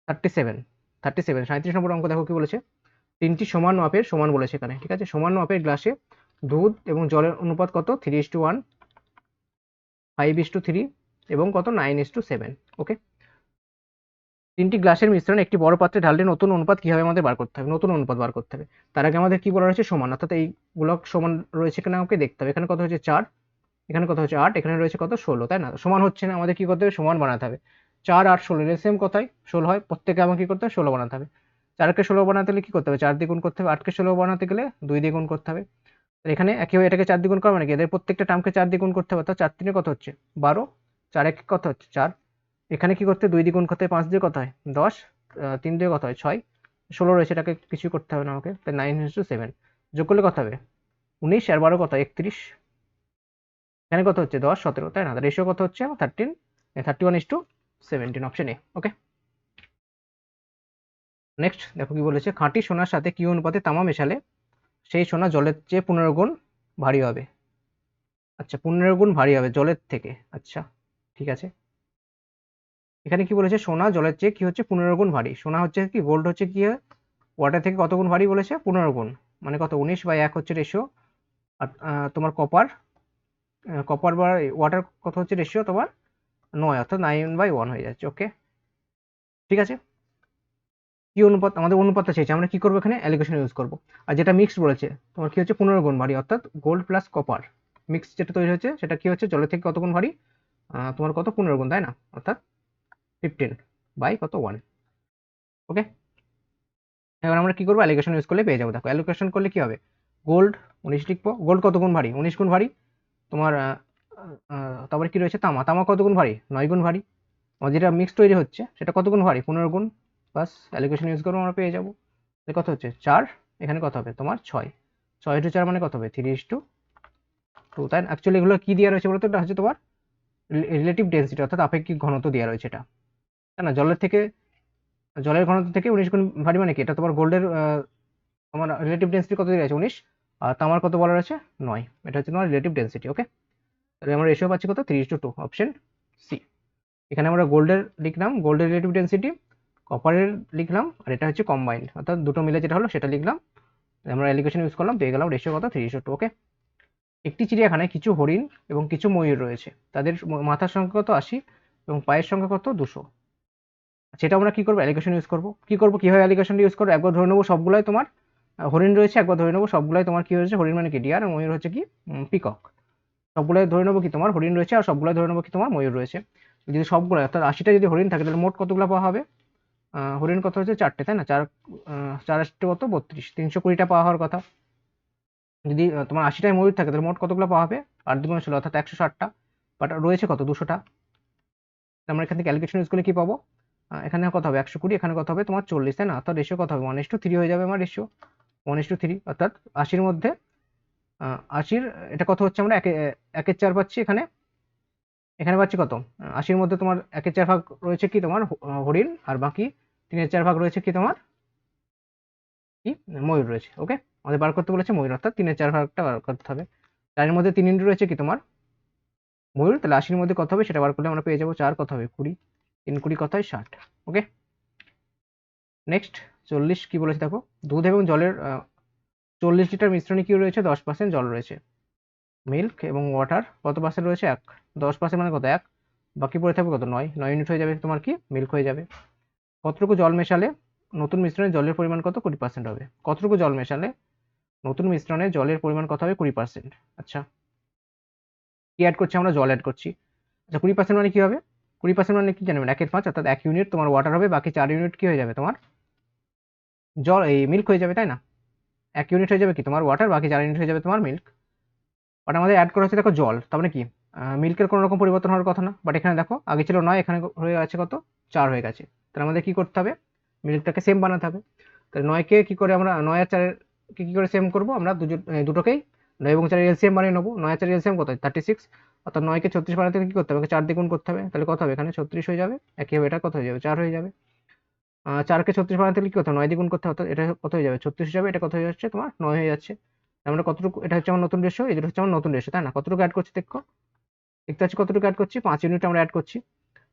37, 37 নম্বর অঙ্ক দেখো কি বলেছে, তিনটি সমান মাপের সমান বলেছে এখানে, ঠিক আছে? সমান মাপের গ্লাসে দুধ এবং জলের অনুপাত কত 3:1, 5:3 এবং কত 9:7। ওকে, তিনটি গ্লাসের মিশ্রণ একটি বড় পাত্রে ঢাললে নতুন অনুপাত কিভাবে আমাদের বার করতে হবে, নতুন অনুপাত বার করতে হবে। তার আগে আমাদের কি বলা রয়েছে সমান, অর্থাৎ এইগুলো সমান রয়েছে কিনা আমাকে দেখতে হবে। এখানে কত হচ্ছে 4, এখানে কত হচ্ছে 8, এখানে রয়েছে কত 16, তাই না? সমান হচ্ছে না, আমাদের কি করতে হবে সমান বানাতে হবে। 4 8 16 সেম কথাই 16 হয়, প্রত্যেকে আমাকে কি করতে হবে 16 বানাতে হবে। 4কে 16 বানাতে হলে কি করতে হবে 4 দিয়ে গুণ করতে হবে, 8কে 16 বানাতে গেলে 2 দিয়ে গুণ করতে হবে। এখানে একইভাবে এটাকে 4 দিয়ে গুণ করা মানে কি এদের প্রত্যেকটা টার্মকে 4 দিয়ে গুণ করতে হবে, অর্থাৎ 4 3 কত হচ্ছে 12, 4 1 কত হচ্ছে 4, এখানে কি করতে 2 দিয়ে গুণ করতে হয়, 5 দিয়ে কত হয় 10, 3 দিয়ে কত হয় 6, 16 রয়েছে, এটাকে কিছু করতে হবে না আমাকে, তাই 9:7 যোগ করলে কত হবে 19, আর 12 কত 31, এখানে কত হচ্ছে 10 17, তাই না? রেশিও কত হচ্ছে 31:17, অপশন এ। ওকে, নেক্সট দেখো কি বলেছে, খাঁটি সোনার সাথে কি অনুপাতে তামা মেশালে সেই সোনা জলের চেয়ে 15 গুণ ভারী হবে। আচ্ছা 15 গুণ ভারী হবে জলের থেকে, আচ্ছা ঠিক আছে। এখানে কি বলেছে সোনা জলের চেয়ে কি হচ্ছে 15 গুণ ভারী, সোনা হচ্ছে কি গোল্ড হচ্ছে কি ওয়াটার থেকে কত গুণ ভারী বলেছে 15 গুণ, মানে কত 19/1 হচ্ছে রেশিও। আর তোমার কপার বা ওয়াটার কত হচ্ছে রেশিও তোমার 9, অর্থাৎ 9/1 হয়ে যাচ্ছে। ওকে, ঠিক আছে। কি অনুপাত, আমাদের অনুপাতটা চাইছে, আমরা কি করবো এখানে অ্যালিগেশন ইউজ করবো। আর যেটা মিক্সড বলেছে তোমার কি হচ্ছে 15 গুণ ভারী, অর্থাৎ গোল্ড প্লাস কপার মিক্স যেটা তৈরি হচ্ছে সেটা কি হচ্ছে জলের থেকে কত গুণ ভারী তোমার কত 15 গুণ, তাই না? অর্থাৎ 15/1। ওকে, এবার আমরা কি করবো অ্যালিগেশন ইউজ করলে পেয়ে যাবো। দেখো অ্যালিগেশন করলে কি হবে, গোল্ড 19 লিখবো। গোল্ড কত গুণ ভারী? 19 গুণ ভারী। তোমার তারপরে কি রয়েছে? তামা। তামা কত গুণ ভারী? 9 গুণ ভারী। আমার যেটা মিক্স তৈরি হচ্ছে সেটা কত গুণ ভারী? 15 গুণ। বাস, অ্যালিগেশন ইউজ করবো, আমরা পেয়ে যাবো। কত হচ্ছে? 4। এখানে কত হবে তোমার? 6। 6:4 মানে কত হবে? 3:2। তাই অ্যাকচুয়ালি এগুলো কি দেওয়া রয়েছে বলতো? এটা হচ্ছে তোমার রিলেটিভ ডেন্সিটি, অর্থাৎ আপেক্ষিক ঘনত্ব দেওয়া রয়েছে এটা, তাই না? জলের ঘনত্ব থেকে 19 গুণ ভারী মানে কি? এটা তোমার গোল্ডের তোমার রিলেটিভ ডেন্সিটি কত দেওয়া আছে? 19। আর তামার কত বলা রয়েছে? 9। এটা হচ্ছে তোমার রিলেটিভ ডেন্সিটি। ওকে, তাহলে আমরা রেশিও পাচ্ছি কত? 3:2, অপশন সি। এখানে আমরা গোল্ডের লিখলাম, গোল্ডের রিলেটিভ ডেন্সিটি, কপারের লিখলাম, আর এটা হচ্ছে কম্বাইন্ড, অর্থাৎ দুটো মিলে যেটা হলো সেটা লিখলাম। আমরা অ্যালিগেশন ইউজ করলাম, পেয়ে গেলাম রেশিও কত? 3:2। ওকে, একটি চিড়িয়াখানায় কিছু হরিণ এবং কিছু ময়ূর রয়েছে। তাদের মাথার সংখ্যা কত? 80 এবং পায়ের সংখ্যা কত? 200। সেটা আমরা কি করবো? অ্যালিগেশন ইউজ করবো। কি করবো, কিভাবে অ্যালিগেশন ইউজ করবো? একবার ধরে নেবো সবগুলাই তোমার হরিণ রয়েছে, একবার ধরে নেবো সবগুলাই তোমার কি হয়েছে? হরিণ মানে কি? ডিয়ার। আর ময়ূর হচ্ছে কি? পিকক। সবগুলাই ধরে নেবো কি তোমার হরিণ রয়েছে, আর সবগুলাই ধরে নেবো কি তোমার ময়ূর রয়েছে। যদি সবগুলো, অর্থাৎ 80টা যদি হরিণ থাকে, তাহলে মোট কতগুলো পাওয়া হবে? হরিণ কত হচ্ছে? 4টে, তাই না? 4 কত? 32। 320টা পাওয়া হওয়ার কথা। যদি তোমার 80টায় ময়ূর থাকে, তাহলে মোট কতগুলো পাওয়া হবে? 8 × 16, অর্থাৎ 160টা। বাট রয়েছে কত? 200টা। আমরা এখান থেকে ক্যালকুলেশন ইউজ করলে কি পাবো? এখানে কত হবে? 120, এখানে কত হবে? তোমার 40, তাই না? অর্থাৎ রেশিও কত হবে? 1:3 হয়ে যাবে আমার রেশিও। 1:3, অর্থাৎ 80-র মধ্যে 80-র এটা কত হচ্ছে? আমরা 1/4 পাচ্ছি এখানে। এখানে পাচ্ছি কত? 80-র মধ্যে তোমার 1/4 ভাগ রয়েছে কি তোমার হরিণ, আর বাকি 3/4 ভাগ রয়েছে কি তোমার কি? ময়ূর রয়েছে। ওকে, আমাদের বার করতে বলেছে ময়ূর, অর্থাৎ 3/4 ভাগটা বার করতে হবে। 4-এর মধ্যে 3 ইন্টু রয়েছে কি তোমার ময়ূর, তাহলে 80-র মধ্যে কত হবে সেটা বার করলে আমরা পেয়ে যাবো 4 কত হবে? 20। 3 × 20 কত হয়? 60। ওকে, নেক্সট 40 কি বলেছে দেখো? দুধ এবং জলের 40 লিটার মিশ্রণে কি রয়েছে? 10% জল রয়েছে। মিল্ক এবং ওয়াটার কত পার্সেন্ট রয়েছে? 1। 10% মানে কত? 1। বাকি পড়ে থাকবে কত? 9। 9 ইউনিট হয়ে যাবে তোমার কি? মিল্ক হয়ে যাবে। কতটুকু জল মেশালে নতুন মিশ্রণে জলের পরিমাণ কত? 20% হবে। কতটুকু জল মেশালে নতুন মিশ্রণে জলের পরিমাণ কত হবে? 20%। আচ্ছা, কি অ্যাড করছি আমরা? জল অ্যাড করছি। আচ্ছা, 20% মানে কি হবে? 20% মানে কি জানবেন? 1/5, অর্থাৎ 1 ইউনিট তোমার ওয়াটার হবে, বাকি 4 ইউনিট কি হয়ে যাবে তোমার? জল, এই মিল্ক হয়ে যাবে, তাই না? 1 ইউনিট হয়ে যাবে কি তোমার ওয়াটার, বাকি 4 ইউনিট হয়ে যাবে তোমার মিল্ক। বাট আমাদের অ্যাড করা হচ্ছে দেখো জল, তার মানে কি মিল্কের কোনো রকম পরিবর্তন হওয়ার কথা না। বাট এখানে দেখো আগে ছিল 9, এখানে হয়ে আছে কত? 4 হয়ে গেছে। তাহলে আমাদের কি করতে হবে? মিল্কটাকে সেম বানাতে হবে। তাহলে 9কে কি করে আমরা 9 আর 4 কে কি করে সেম করবো? আমরা দুটোকেই 9 এবং 4 এলসিএম বানিয়ে নেবো। 9 আর 4 এলসিএম কত? 36। অর্থাৎ 9কে 36 বানাতে কি করতে হবে? 4 দিয়ে গুণ করতে হবে। তাহলে কত হবে? এখানে 36 হয়ে যাবে। একইভাবে এটা কত হয়ে যাবে? 4 হয়ে যাবে। 4কে 36 বানাতে কি করতে হবে? 9 দিয়ে গুণ করতে হবে, অর্থাৎ এটা কত হয়ে যাবে? 36 হয়ে যাবে। এটা কত হয়ে যাচ্ছে তোমার? 9 হয়ে যাচ্ছে। আমরা কতটুকু, এটা হচ্ছে আমার নতুন রেশিও, এই দুটো হচ্ছে আমার নতুন রেশিও, তাই না? কতটুকু অ্যাড করছি দেখো, দেখতে পাচ্ছি কতটুকু অ্যাড করছি? 5 ইউনিট আমরা অ্যাড করছি।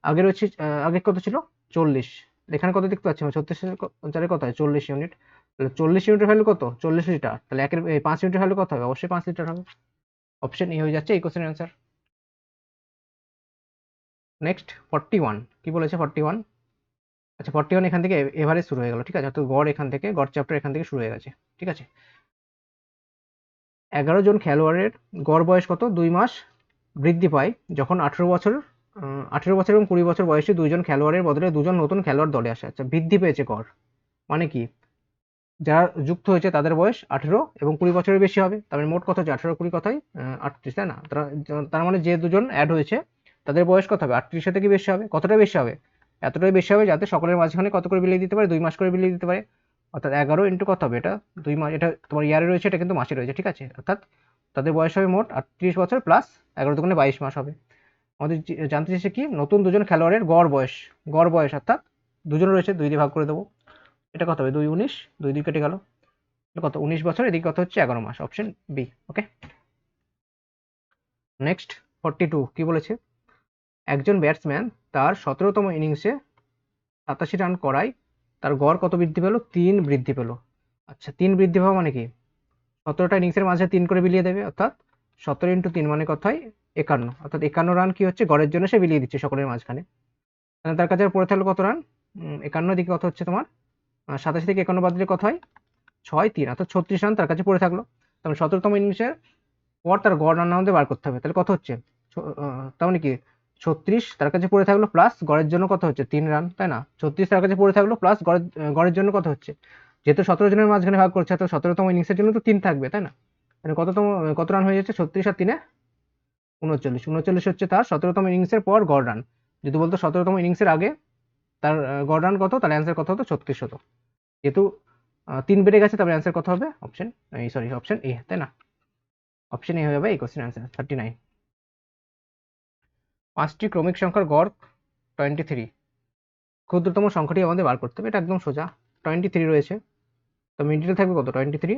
আগে রয়েছে আগে কত ছিল? 40। এখানে কত দেখতে পাচ্ছি? 36 কত হয়? 40 ইউনিট। তাহলে 40 ইউনিটের ভ্যালু কত? 40 লিটার। তাহলে 5 ইউনিটের ভ্যালু কত হবে? অবশ্যই 5 লিটার হবে। অপশন এ হয়ে যাচ্ছে এই কোশ্চেনের অ্যান্সার। নেক্সট 41 কি বলেছে? 41, আচ্ছা 41 এখান থেকে এভারেজ শুরু হয়ে গেল, ঠিক আছে? তো গড় এখান থেকে, গড় চ্যাপ্টার এখান থেকে শুরু হয়ে গেছে, ঠিক আছে? 11 জন খেলোয়াড়ের গড় বয়স কত? 2 মাস বৃদ্ধি পায় যখন 18 বছর এবং 20 বছর বয়সী দুইজন খেলোয়াড়ের বদলে দুজন নতুন খেলোয়াড় দলে আসে। আচ্ছা, বৃদ্ধি পেয়েছে গড় মানে কি? যারা যুক্ত হয়েছে তাদের বয়স 18 এবং 20 বছরের বেশি হবে। তার মানে মোট কত হচ্ছে? 18 20 কথাই 38, তাই না? তার মানে যে দুজন অ্যাড হয়েছে তাদের বয়স কত হবে? 38 থেকে বেশি হবে। কতটা বেশি হবে? এতটাই বেশি হবে যাতে সকলের মাঝখানে কত করে বিলিয়ে দিতে পারে? 2 মাস করে বিলিয়ে দিতে পারে। অর্থাৎ 11 ইন্টু কত হবে? এটা 2 মাস, এটা তোমার ইয়ারে রয়েছে, এটা কিন্তু মাসে রয়েছে, ঠিক আছে? অর্থাৎ তাদের বয়স হবে মোট 38 বছর প্লাস 11 দুগুণে 22 মাস হবে। আমাদের জানতে চাইছে কি? নতুন দুজন খেলোয়াড়ের গড় বয়স, গড় বয়স অর্থাৎ দুজন রয়েছে, 2 দিয়ে ভাগ করে দেবো। এটা কত হবে? 2 19, 2 দিয়ে কেটে গেল, কত? 19 বছর, এদিকে কত হচ্ছে? 11 মাস, অপশন বি। ওকে, নেক্সট 42 কি বলেছে? একজন ব্যাটসম্যান তার 17তম ইনিংসে 87 রান করায় তার গড় কত বৃদ্ধি পেল? 3 বৃদ্ধি পেল। আচ্ছা, 3 বৃদ্ধি পাওয়া মানে কি? 17টা ইনিংসের মাঝে 3 করে বিলিয়ে দেবে, অর্থাৎ 17 ইন্টু 3 মানে কত হয়? 51। অর্থাৎ 51 রান কি হচ্ছে? গড়ের জন্য সে বিলিয়ে দিচ্ছে সকলের মাঝখানে। তাহলে তার কাছে পড়ে থাকলো কত রান? 51 দিকে কত হচ্ছে তোমার? 87 থেকে 51 বাদ দিলে কত হয়? 6 3, অর্থাৎ 36 রান তার কাছে পড়ে থাকলো। তখন 17তম ইনিংসের পর তার গড় রান আমাদের বার করতে হবে। তাহলে কত হচ্ছে? তার মানে কি 36 তার কাছে পড়ে থাকলো প্লাস গড়ের জন্য কত হচ্ছে? 3 রান, তাই না? 36 তার কাছে পড়ে থাকলো প্লাস গড়ের জন্য কত হচ্ছে? যেহেতু 17 জনের মাঝখানে ভাগ করছে, তো 17তম ইনিংসের জন্য তো 3 থাকবে, তাই না? মানে কত রান হয়ে যাচ্ছে? 36 আর 3 39। 39 হচ্ছে তার 17তম ইনিংসের পর গড় রান। যদি বলতো 17তম ইনিংসের আগে তার গড় রান কত, তাহলে অ্যান্সার কত হতো? 36 হতো। যেহেতু 3 বেড়ে গেছে, তাহলে অ্যান্সার কত হবে? অপশন এ, তাই না? অপশন এ হয়ে যাবে এই কোশ্চেন অ্যান্সার 39। 5টি ক্রমিক সংখ্যার গড় 23। ক্ষুদ্রতম সংখ্যাটি আমাদের বার করতে হবে। এটা একদম সোজা। 23 রয়েছে, তো মিডিলে থাকবে কত? 23,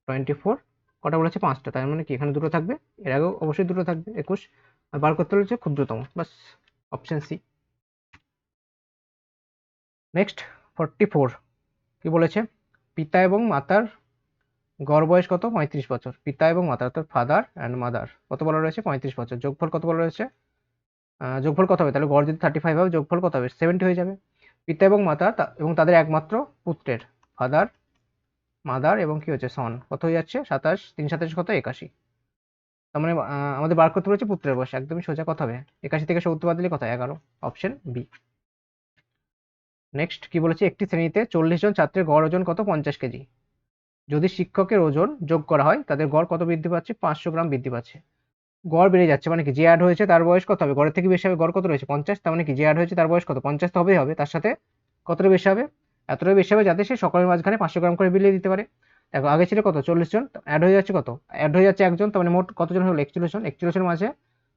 24, কটা বলেছে? 5টা, তার মানে কি এখানে দুটো থাকবে, এর আগেও অবশ্যই দুটো থাকবে, 21। আর বার করতে হচ্ছে ক্ষুদ্রতম, বাস। Option C. নেক্সট 44 কি বলেছে? পিতা এবং মাতার গড় বয়স কত? 35 বছর। পিতা এবং মাতা অর্থাৎ ফাদার অ্যান্ড মাদার কত বলা রয়েছে? 35 বছর। যোগফল কত বলা রয়েছে? যোগফল কত হবে? তাহলে গড় যদি 35 হবে, যোগফল কত হবে? 70 হয়ে যাবে। পিতা এবং মাতা এবং তাদের একমাত্র পুত্রের ফাদার, মাদার এবং কি হচ্ছে সন, কত হয়ে যাচ্ছে? 27, 3 27 কত? 81। তার মানে আমাদের বার করতে বলেছে পুত্রের বয়স। একদমই সোজা। কত হবে? 81 থেকে 70 বাদ দিলে কত? 11। Option B. নেক্সট কি বলেছে? একটি শ্রেণীতে 40 জন ছাত্রের গড় ওজন কত? 50 কেজি। যদি শিক্ষকের ওজন যোগ করা হয়, তাদের গড় কত বৃদ্ধি পাচ্ছে? 500 গ্রাম বৃদ্ধি পাচ্ছে। গড় বেড়ে যাচ্ছে মানে কি? যে অ্যাড হয়েছে তার বয়স কত হবে? গড়ের থেকে বেশি হবে। গড় কত রয়েছে? 50। তার মানে কি যে অ্যাড হয়েছে তার বয়স কত? 50 তো হবেই হবে, তার সাথে কতটা বেশি হবে? এতটা বেশি হবে যাতে সে সকলের মাঝখানে 500 গ্রাম করে বিলিয়ে দিতে পারে। দেখো আগে ছিল কত? 40 জন, অ্যাড হয়ে যাচ্ছে কত? অ্যাড হয়ে যাচ্ছে একজন, তার মানে মোট কতজন হলো? 41 জন। 41 জনের মাঝে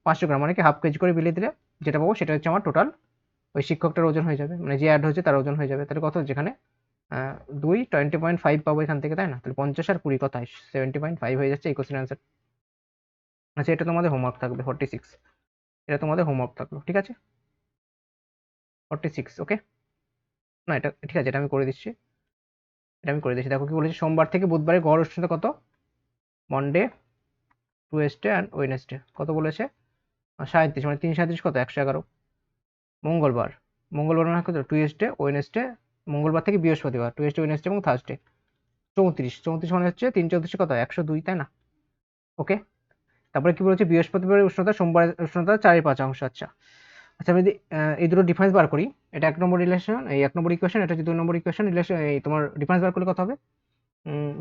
500 গ্রাম মানে কি হাফ কেজি করে বিলিয়ে দিলে যেটা পাবো সেটা হচ্ছে আমার টোটাল ওই শিক্ষকটার ওজন হয়ে যাবে, মানে যে অ্যাড হয়েছে তার ওজন হয়ে যাবে। তাহলে কত? যেখানে 20.5 পাবো এখান থেকে, তাই না? তাহলে 50 আর 20 কত হয়? 70.5 হয়ে যাচ্ছে এই কোশ্চেন অ্যান্সার। আচ্ছা, এটা তোমাদের হোমওয়ার্ক থাকবে 46। এটা তোমাদের হোমওয়ার্ক থাকলো, ঠিক আছে? 46, ওকে। না, এটা ঠিক আছে, এটা আমি করে দিচ্ছি। দেখো কি বলেছে? সোমবার থেকে বুধবারের গড় উষ্ণতা কত? মন্ডে, টুয়েসডে অ্যান্ড ওয়েনেসডে কত বলেছে? 37, মানে 3 37 কত? 111। মঙ্গলবার, মানে কত? টুয়েসডে, ওয়েনেসডে, মঙ্গলবার থেকে বৃহস্পতিবার, টুয়েসডে, ওয়েনেসডে এবং থার্সডে 34 মানে হচ্ছে 3 34 কত? 102, তাই না? ওকে। তারপরে কি বলেছে? বৃহস্পতিবারের উষ্ণতা সোমবারের উষ্ণতা 4.5 আচ্ছা। আচ্ছা, আমি যদি এই দুটো ডিফারেন্স বার করি, এটা 1 নম্বর রিলেশন, এই 1 নম্বর ইকুয়েশন, এটা হচ্ছে 2 নম্বর ইকুয়েশন। রিলেশন এই তোমার ডিফারেন্স বার করলে কত হবে?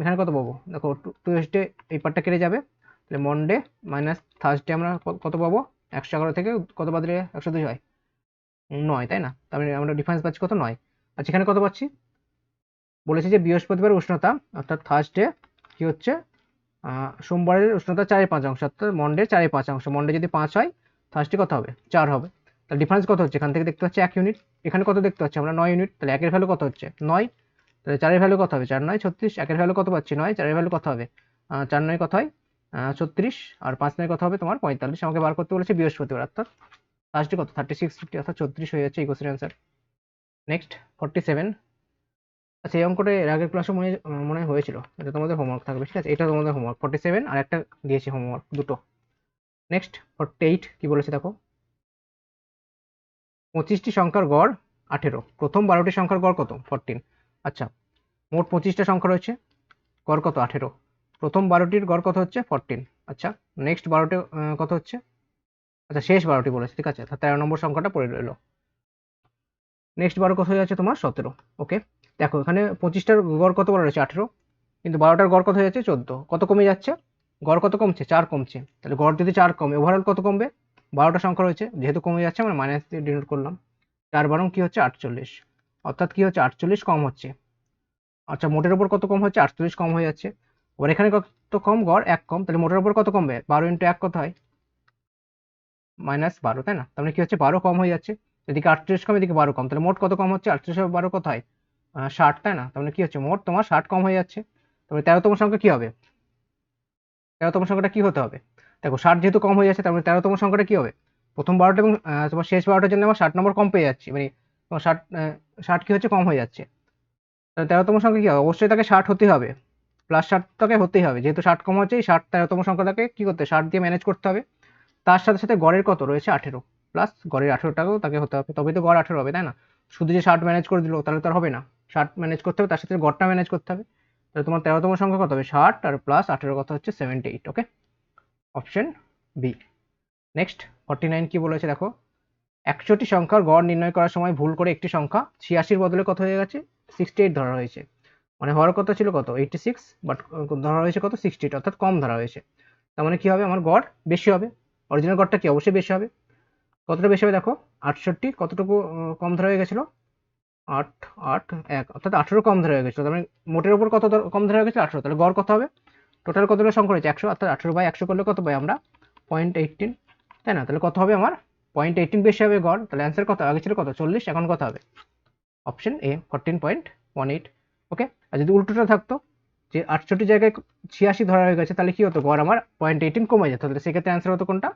এখানে কত পাবো? দেখো টুয়েসডে এই পার্টটা কেটে যাবে, তাহলে মন্ডে মাইনাস থার্সডে আমরা কত পাবো? 111 থেকে কত বাদ দিলে 102 হয়? 9, তাই না? তার মানে আমরা ডিফারেন্স পাচ্ছি কত? 9। আচ্ছা, এখানে কত পাচ্ছি? বলেছি যে বৃহস্পতিবার উষ্ণতা অর্থাৎ থার্সডে কি হচ্ছে? সোমবারের উষ্ণতা 4.5 অর্থাৎ মন্ডে 4.5। মন্ডে যদি 5 হয়, থার্সডে কত হবে? 4 হবে। তাহলে ডিফারেন্স কত হচ্ছে? এখান থেকে দেখতে পাচ্ছি 1 ইউনিট। এখানে কত দেখতে পাচ্ছি আমরা? 9 ইউনিট। তাহলে 1 এর ভ্যালু কত হচ্ছে? 9। তাহলে 4 এর ভ্যালু কত হবে? 4 9 36। 1 এর ভ্যালু কত পাচ্ছি? 9। 4 এর ভ্যালু কত হবে? 4 9 কত হয়? 36। আর 5 9 কত হবে? তোমার 45। আমাকে বার করতে বলেছে বৃহস্পতিবার অর্থাৎ থার্সডে কত? 36 50 অর্থাৎ 34 হয়ে যাচ্ছে এই কোশ্চেন অ্যান্সার। নেক্সট 47। আচ্ছা, এই অঙ্কটা এর আগের ক্লাসে মনে হয় হয়েছিল। এটা তোমাদের হোমওয়ার্ক থাকবে, ঠিক আছে? এটা তোমাদের হোমওয়ার্ক 47 আর একটা দিয়েছি হোমওয়ার্ক, দুটো। নেক্সট 48 কি বলেছে দেখো? 25টি সংখ্যার গড় 18। প্রথম 12টি সংখ্যার গড় কত? 14। আচ্ছা, মোট 25টা সংখ্যা রয়েছে, গড় কত? 18। প্রথম 12টির গড় কত হচ্ছে? 14। আচ্ছা, নেক্সট 12টি কত হচ্ছে? আচ্ছা, শেষ 12টি বলেছে, ঠিক আছে। 13 নম্বর সংখ্যাটা পড়ে রইলো। নেক্সট 12 কত হয়ে যাচ্ছে তোমার? 17। ওকে। দেখো এখানে 25টার গড় কত বলা রয়েছে? 18, কিন্তু 12টার গড় কত হয়ে যাচ্ছে? 14। কত কমে যাচ্ছে? গড় কত কমছে? 4 কমছে। তাহলে গড় যদি 4 কমে, ওভারঅল কত কমবে? 12টা সংখ্যা রয়েছে, যেহেতু কমে যাচ্ছে আমরা মাইনাস দিয়ে ডিনোট করলাম। 4 বারং কি হচ্ছে? 48। অর্থাৎ কি হচ্ছে? 48 কম হচ্ছে। আচ্ছা, মোটের উপর কত কম হচ্ছে? 48 কম হয়ে যাচ্ছে। এবার এখানে কত কম? গড় 1 কম, তাহলে মোটের উপর কত কমবে? 12 ইন্টু 1 কত হয়? -12, তাই না? তার মানে কি হচ্ছে? 12 কম হয়ে যাচ্ছে। এদিকে 38 কম, এদিকে 12 কম, তাহলে মোট কত কম হচ্ছে? 38 আর 12 কত হয়? 60, তাই না? তার মানে কি হচ্ছে? মোট তোমার 60 কম হয়ে যাচ্ছে। তবে 13তম সংখ্যা কি হবে? 13তম সংখ্যাটা কি হতে হবে? দেখো 60 যেহেতু কম হয়ে যাচ্ছে, তার মানে 13তম সংখ্যাটা কি হবে? প্রথম 12টা এবং তোমার শেষ 12টার জন্য আমার 60 নম্বর কম পেয়ে যাচ্ছি, মানে তোমার 60 কি হচ্ছে? কম হয়ে যাচ্ছে। তাহলে 13তম সংখ্যা কি হবে? অবশ্যই তাকে 60 হতে হবে, প্লাস 60 তাকে হতেই হবে। যেহেতু 60 কম হচ্ছে, এই 60 13তম সংখ্যাটাকে কি করতে? 60 দিয়ে ম্যানেজ করতে হবে। তার সাথে সাথে গড়ের কত রয়েছে? 18, প্লাস গড়ের 18টাকেও তাকে হতে হবে, তবেই তো গড় 18 হবে, তাই না? শুধু যে 60 ম্যানেজ করে দিল তাহলে তো আর হবে না। 60 ম্যানেজ করতে হবে, তার সাথে গড়টা ম্যানেজ করতে হবে। তাহলে তোমার 13তম সংখ্যা কত হবে? 60 আর প্লাস 18 কত হচ্ছে? 78। ওকে, অপশন বি। নেক্সট 49 কি বলেছে দেখো? 100টি সংখ্যার গড় নির্ণয় করার সময় ভুল করে একটি সংখ্যা 86 বদলে কত হয়ে গেছে? 68 ধরা হয়েছে। মানে হওয়ার কথা ছিল কত 86, বাট ধরা হয়েছে কত 60, অর্থাৎ কম ধরা হয়েছে। তার মানে কি হবে, আমার গড় বেশি হবে। অরিজিনাল গড়টা কি অবশ্যই বেশি হবে। কতটা বেশি হবে দেখো, 68 কতটুকু কম ধরা হয়ে গেছিল, 8 8 1, অর্থাৎ 18 কম ধরা হয়ে গেছিল। তার মানে মোটের উপর কত কম ধরা হয়ে গেছিল 18, তাহলে গড় কত হবে, টোটাল কতগুলো সংখ্যা রয়েছে 100, অর্থাৎ 18/100 করলে কত পাই আমরা 0.18, তাই না? তাহলে কত হবে আমার 0.18 বেশি হবে গড়। তাহলে অ্যান্সার কত, আগে ছিল কত 40, এখন কত হবে অপশন এ 14.18। ওকে, আর যদি উল্টোটা থাকতো যে 68 জায়গায় 86 ধরা হয়ে গেছে, তাহলে কি হতো, গড় আমার 0.18 কমে যেত। তাহলে সেক্ষেত্রে অ্যান্সার হতো কোনটা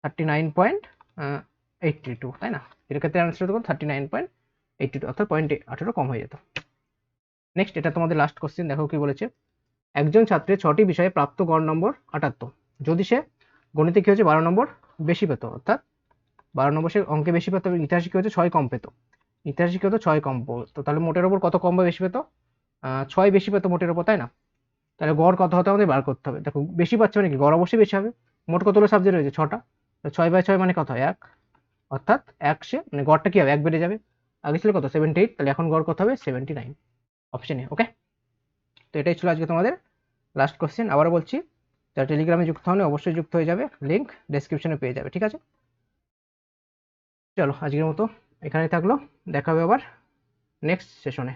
39.82, তাই না? এর ক্ষেত্রে অ্যান্সার হতো 39.82, অর্থাৎ 0.18 কম হয়ে যেত। নেক্সট, এটা তোমাদের লাস্ট কোশ্চেন, দেখো কি বলেছে। একজন ছাত্রের 6টি বিষয়ে প্রাপ্ত গড় নম্বর 78, যদি সে গণিতে কি হচ্ছে 12 নম্বর বেশি পেত, অর্থাৎ 12 নম্বর সে অঙ্কে বেশি পেত, এবং ইতিহাসে কি হচ্ছে 6 কম পেত, ইতিহাসে কি হতো 6 কম পেত, তাহলে মোটের ওপর কত কম বা বেশি পেত, 6 বেশি পেত মোটের ওপর, তাই না? তাহলে গড় কত হতে আমাদের বার করতে হবে। দেখো বেশি পাচ্ছে মানে কি, গড় অবশ্যই বেশি হবে। মোট কতগুলো সাবজেক্ট রয়েছে 6টা, 6/6 মানে কত হয় 1, অর্থাৎ 1 সে মানে গড়টা কি হবে 1 বেড়ে যাবে। আগে ছিল কত 78, তাহলে এখন গড় কত হবে 79, অপশন এ। ওকে, তো এটাই ছিল আজকে তোমাদের লাস্ট কোশ্চেন। আবারও বলছি, যারা টেলিগ্রামে যুক্ত হলে অবশ্যই যুক্ত হয়ে যাবে, লিঙ্ক ডেসক্রিপশনে পেয়ে যাবে, ঠিক আছে? চলো আজকের মতো এখানেই থাকলো, দেখা হবে আবার নেক্সট সেশনে।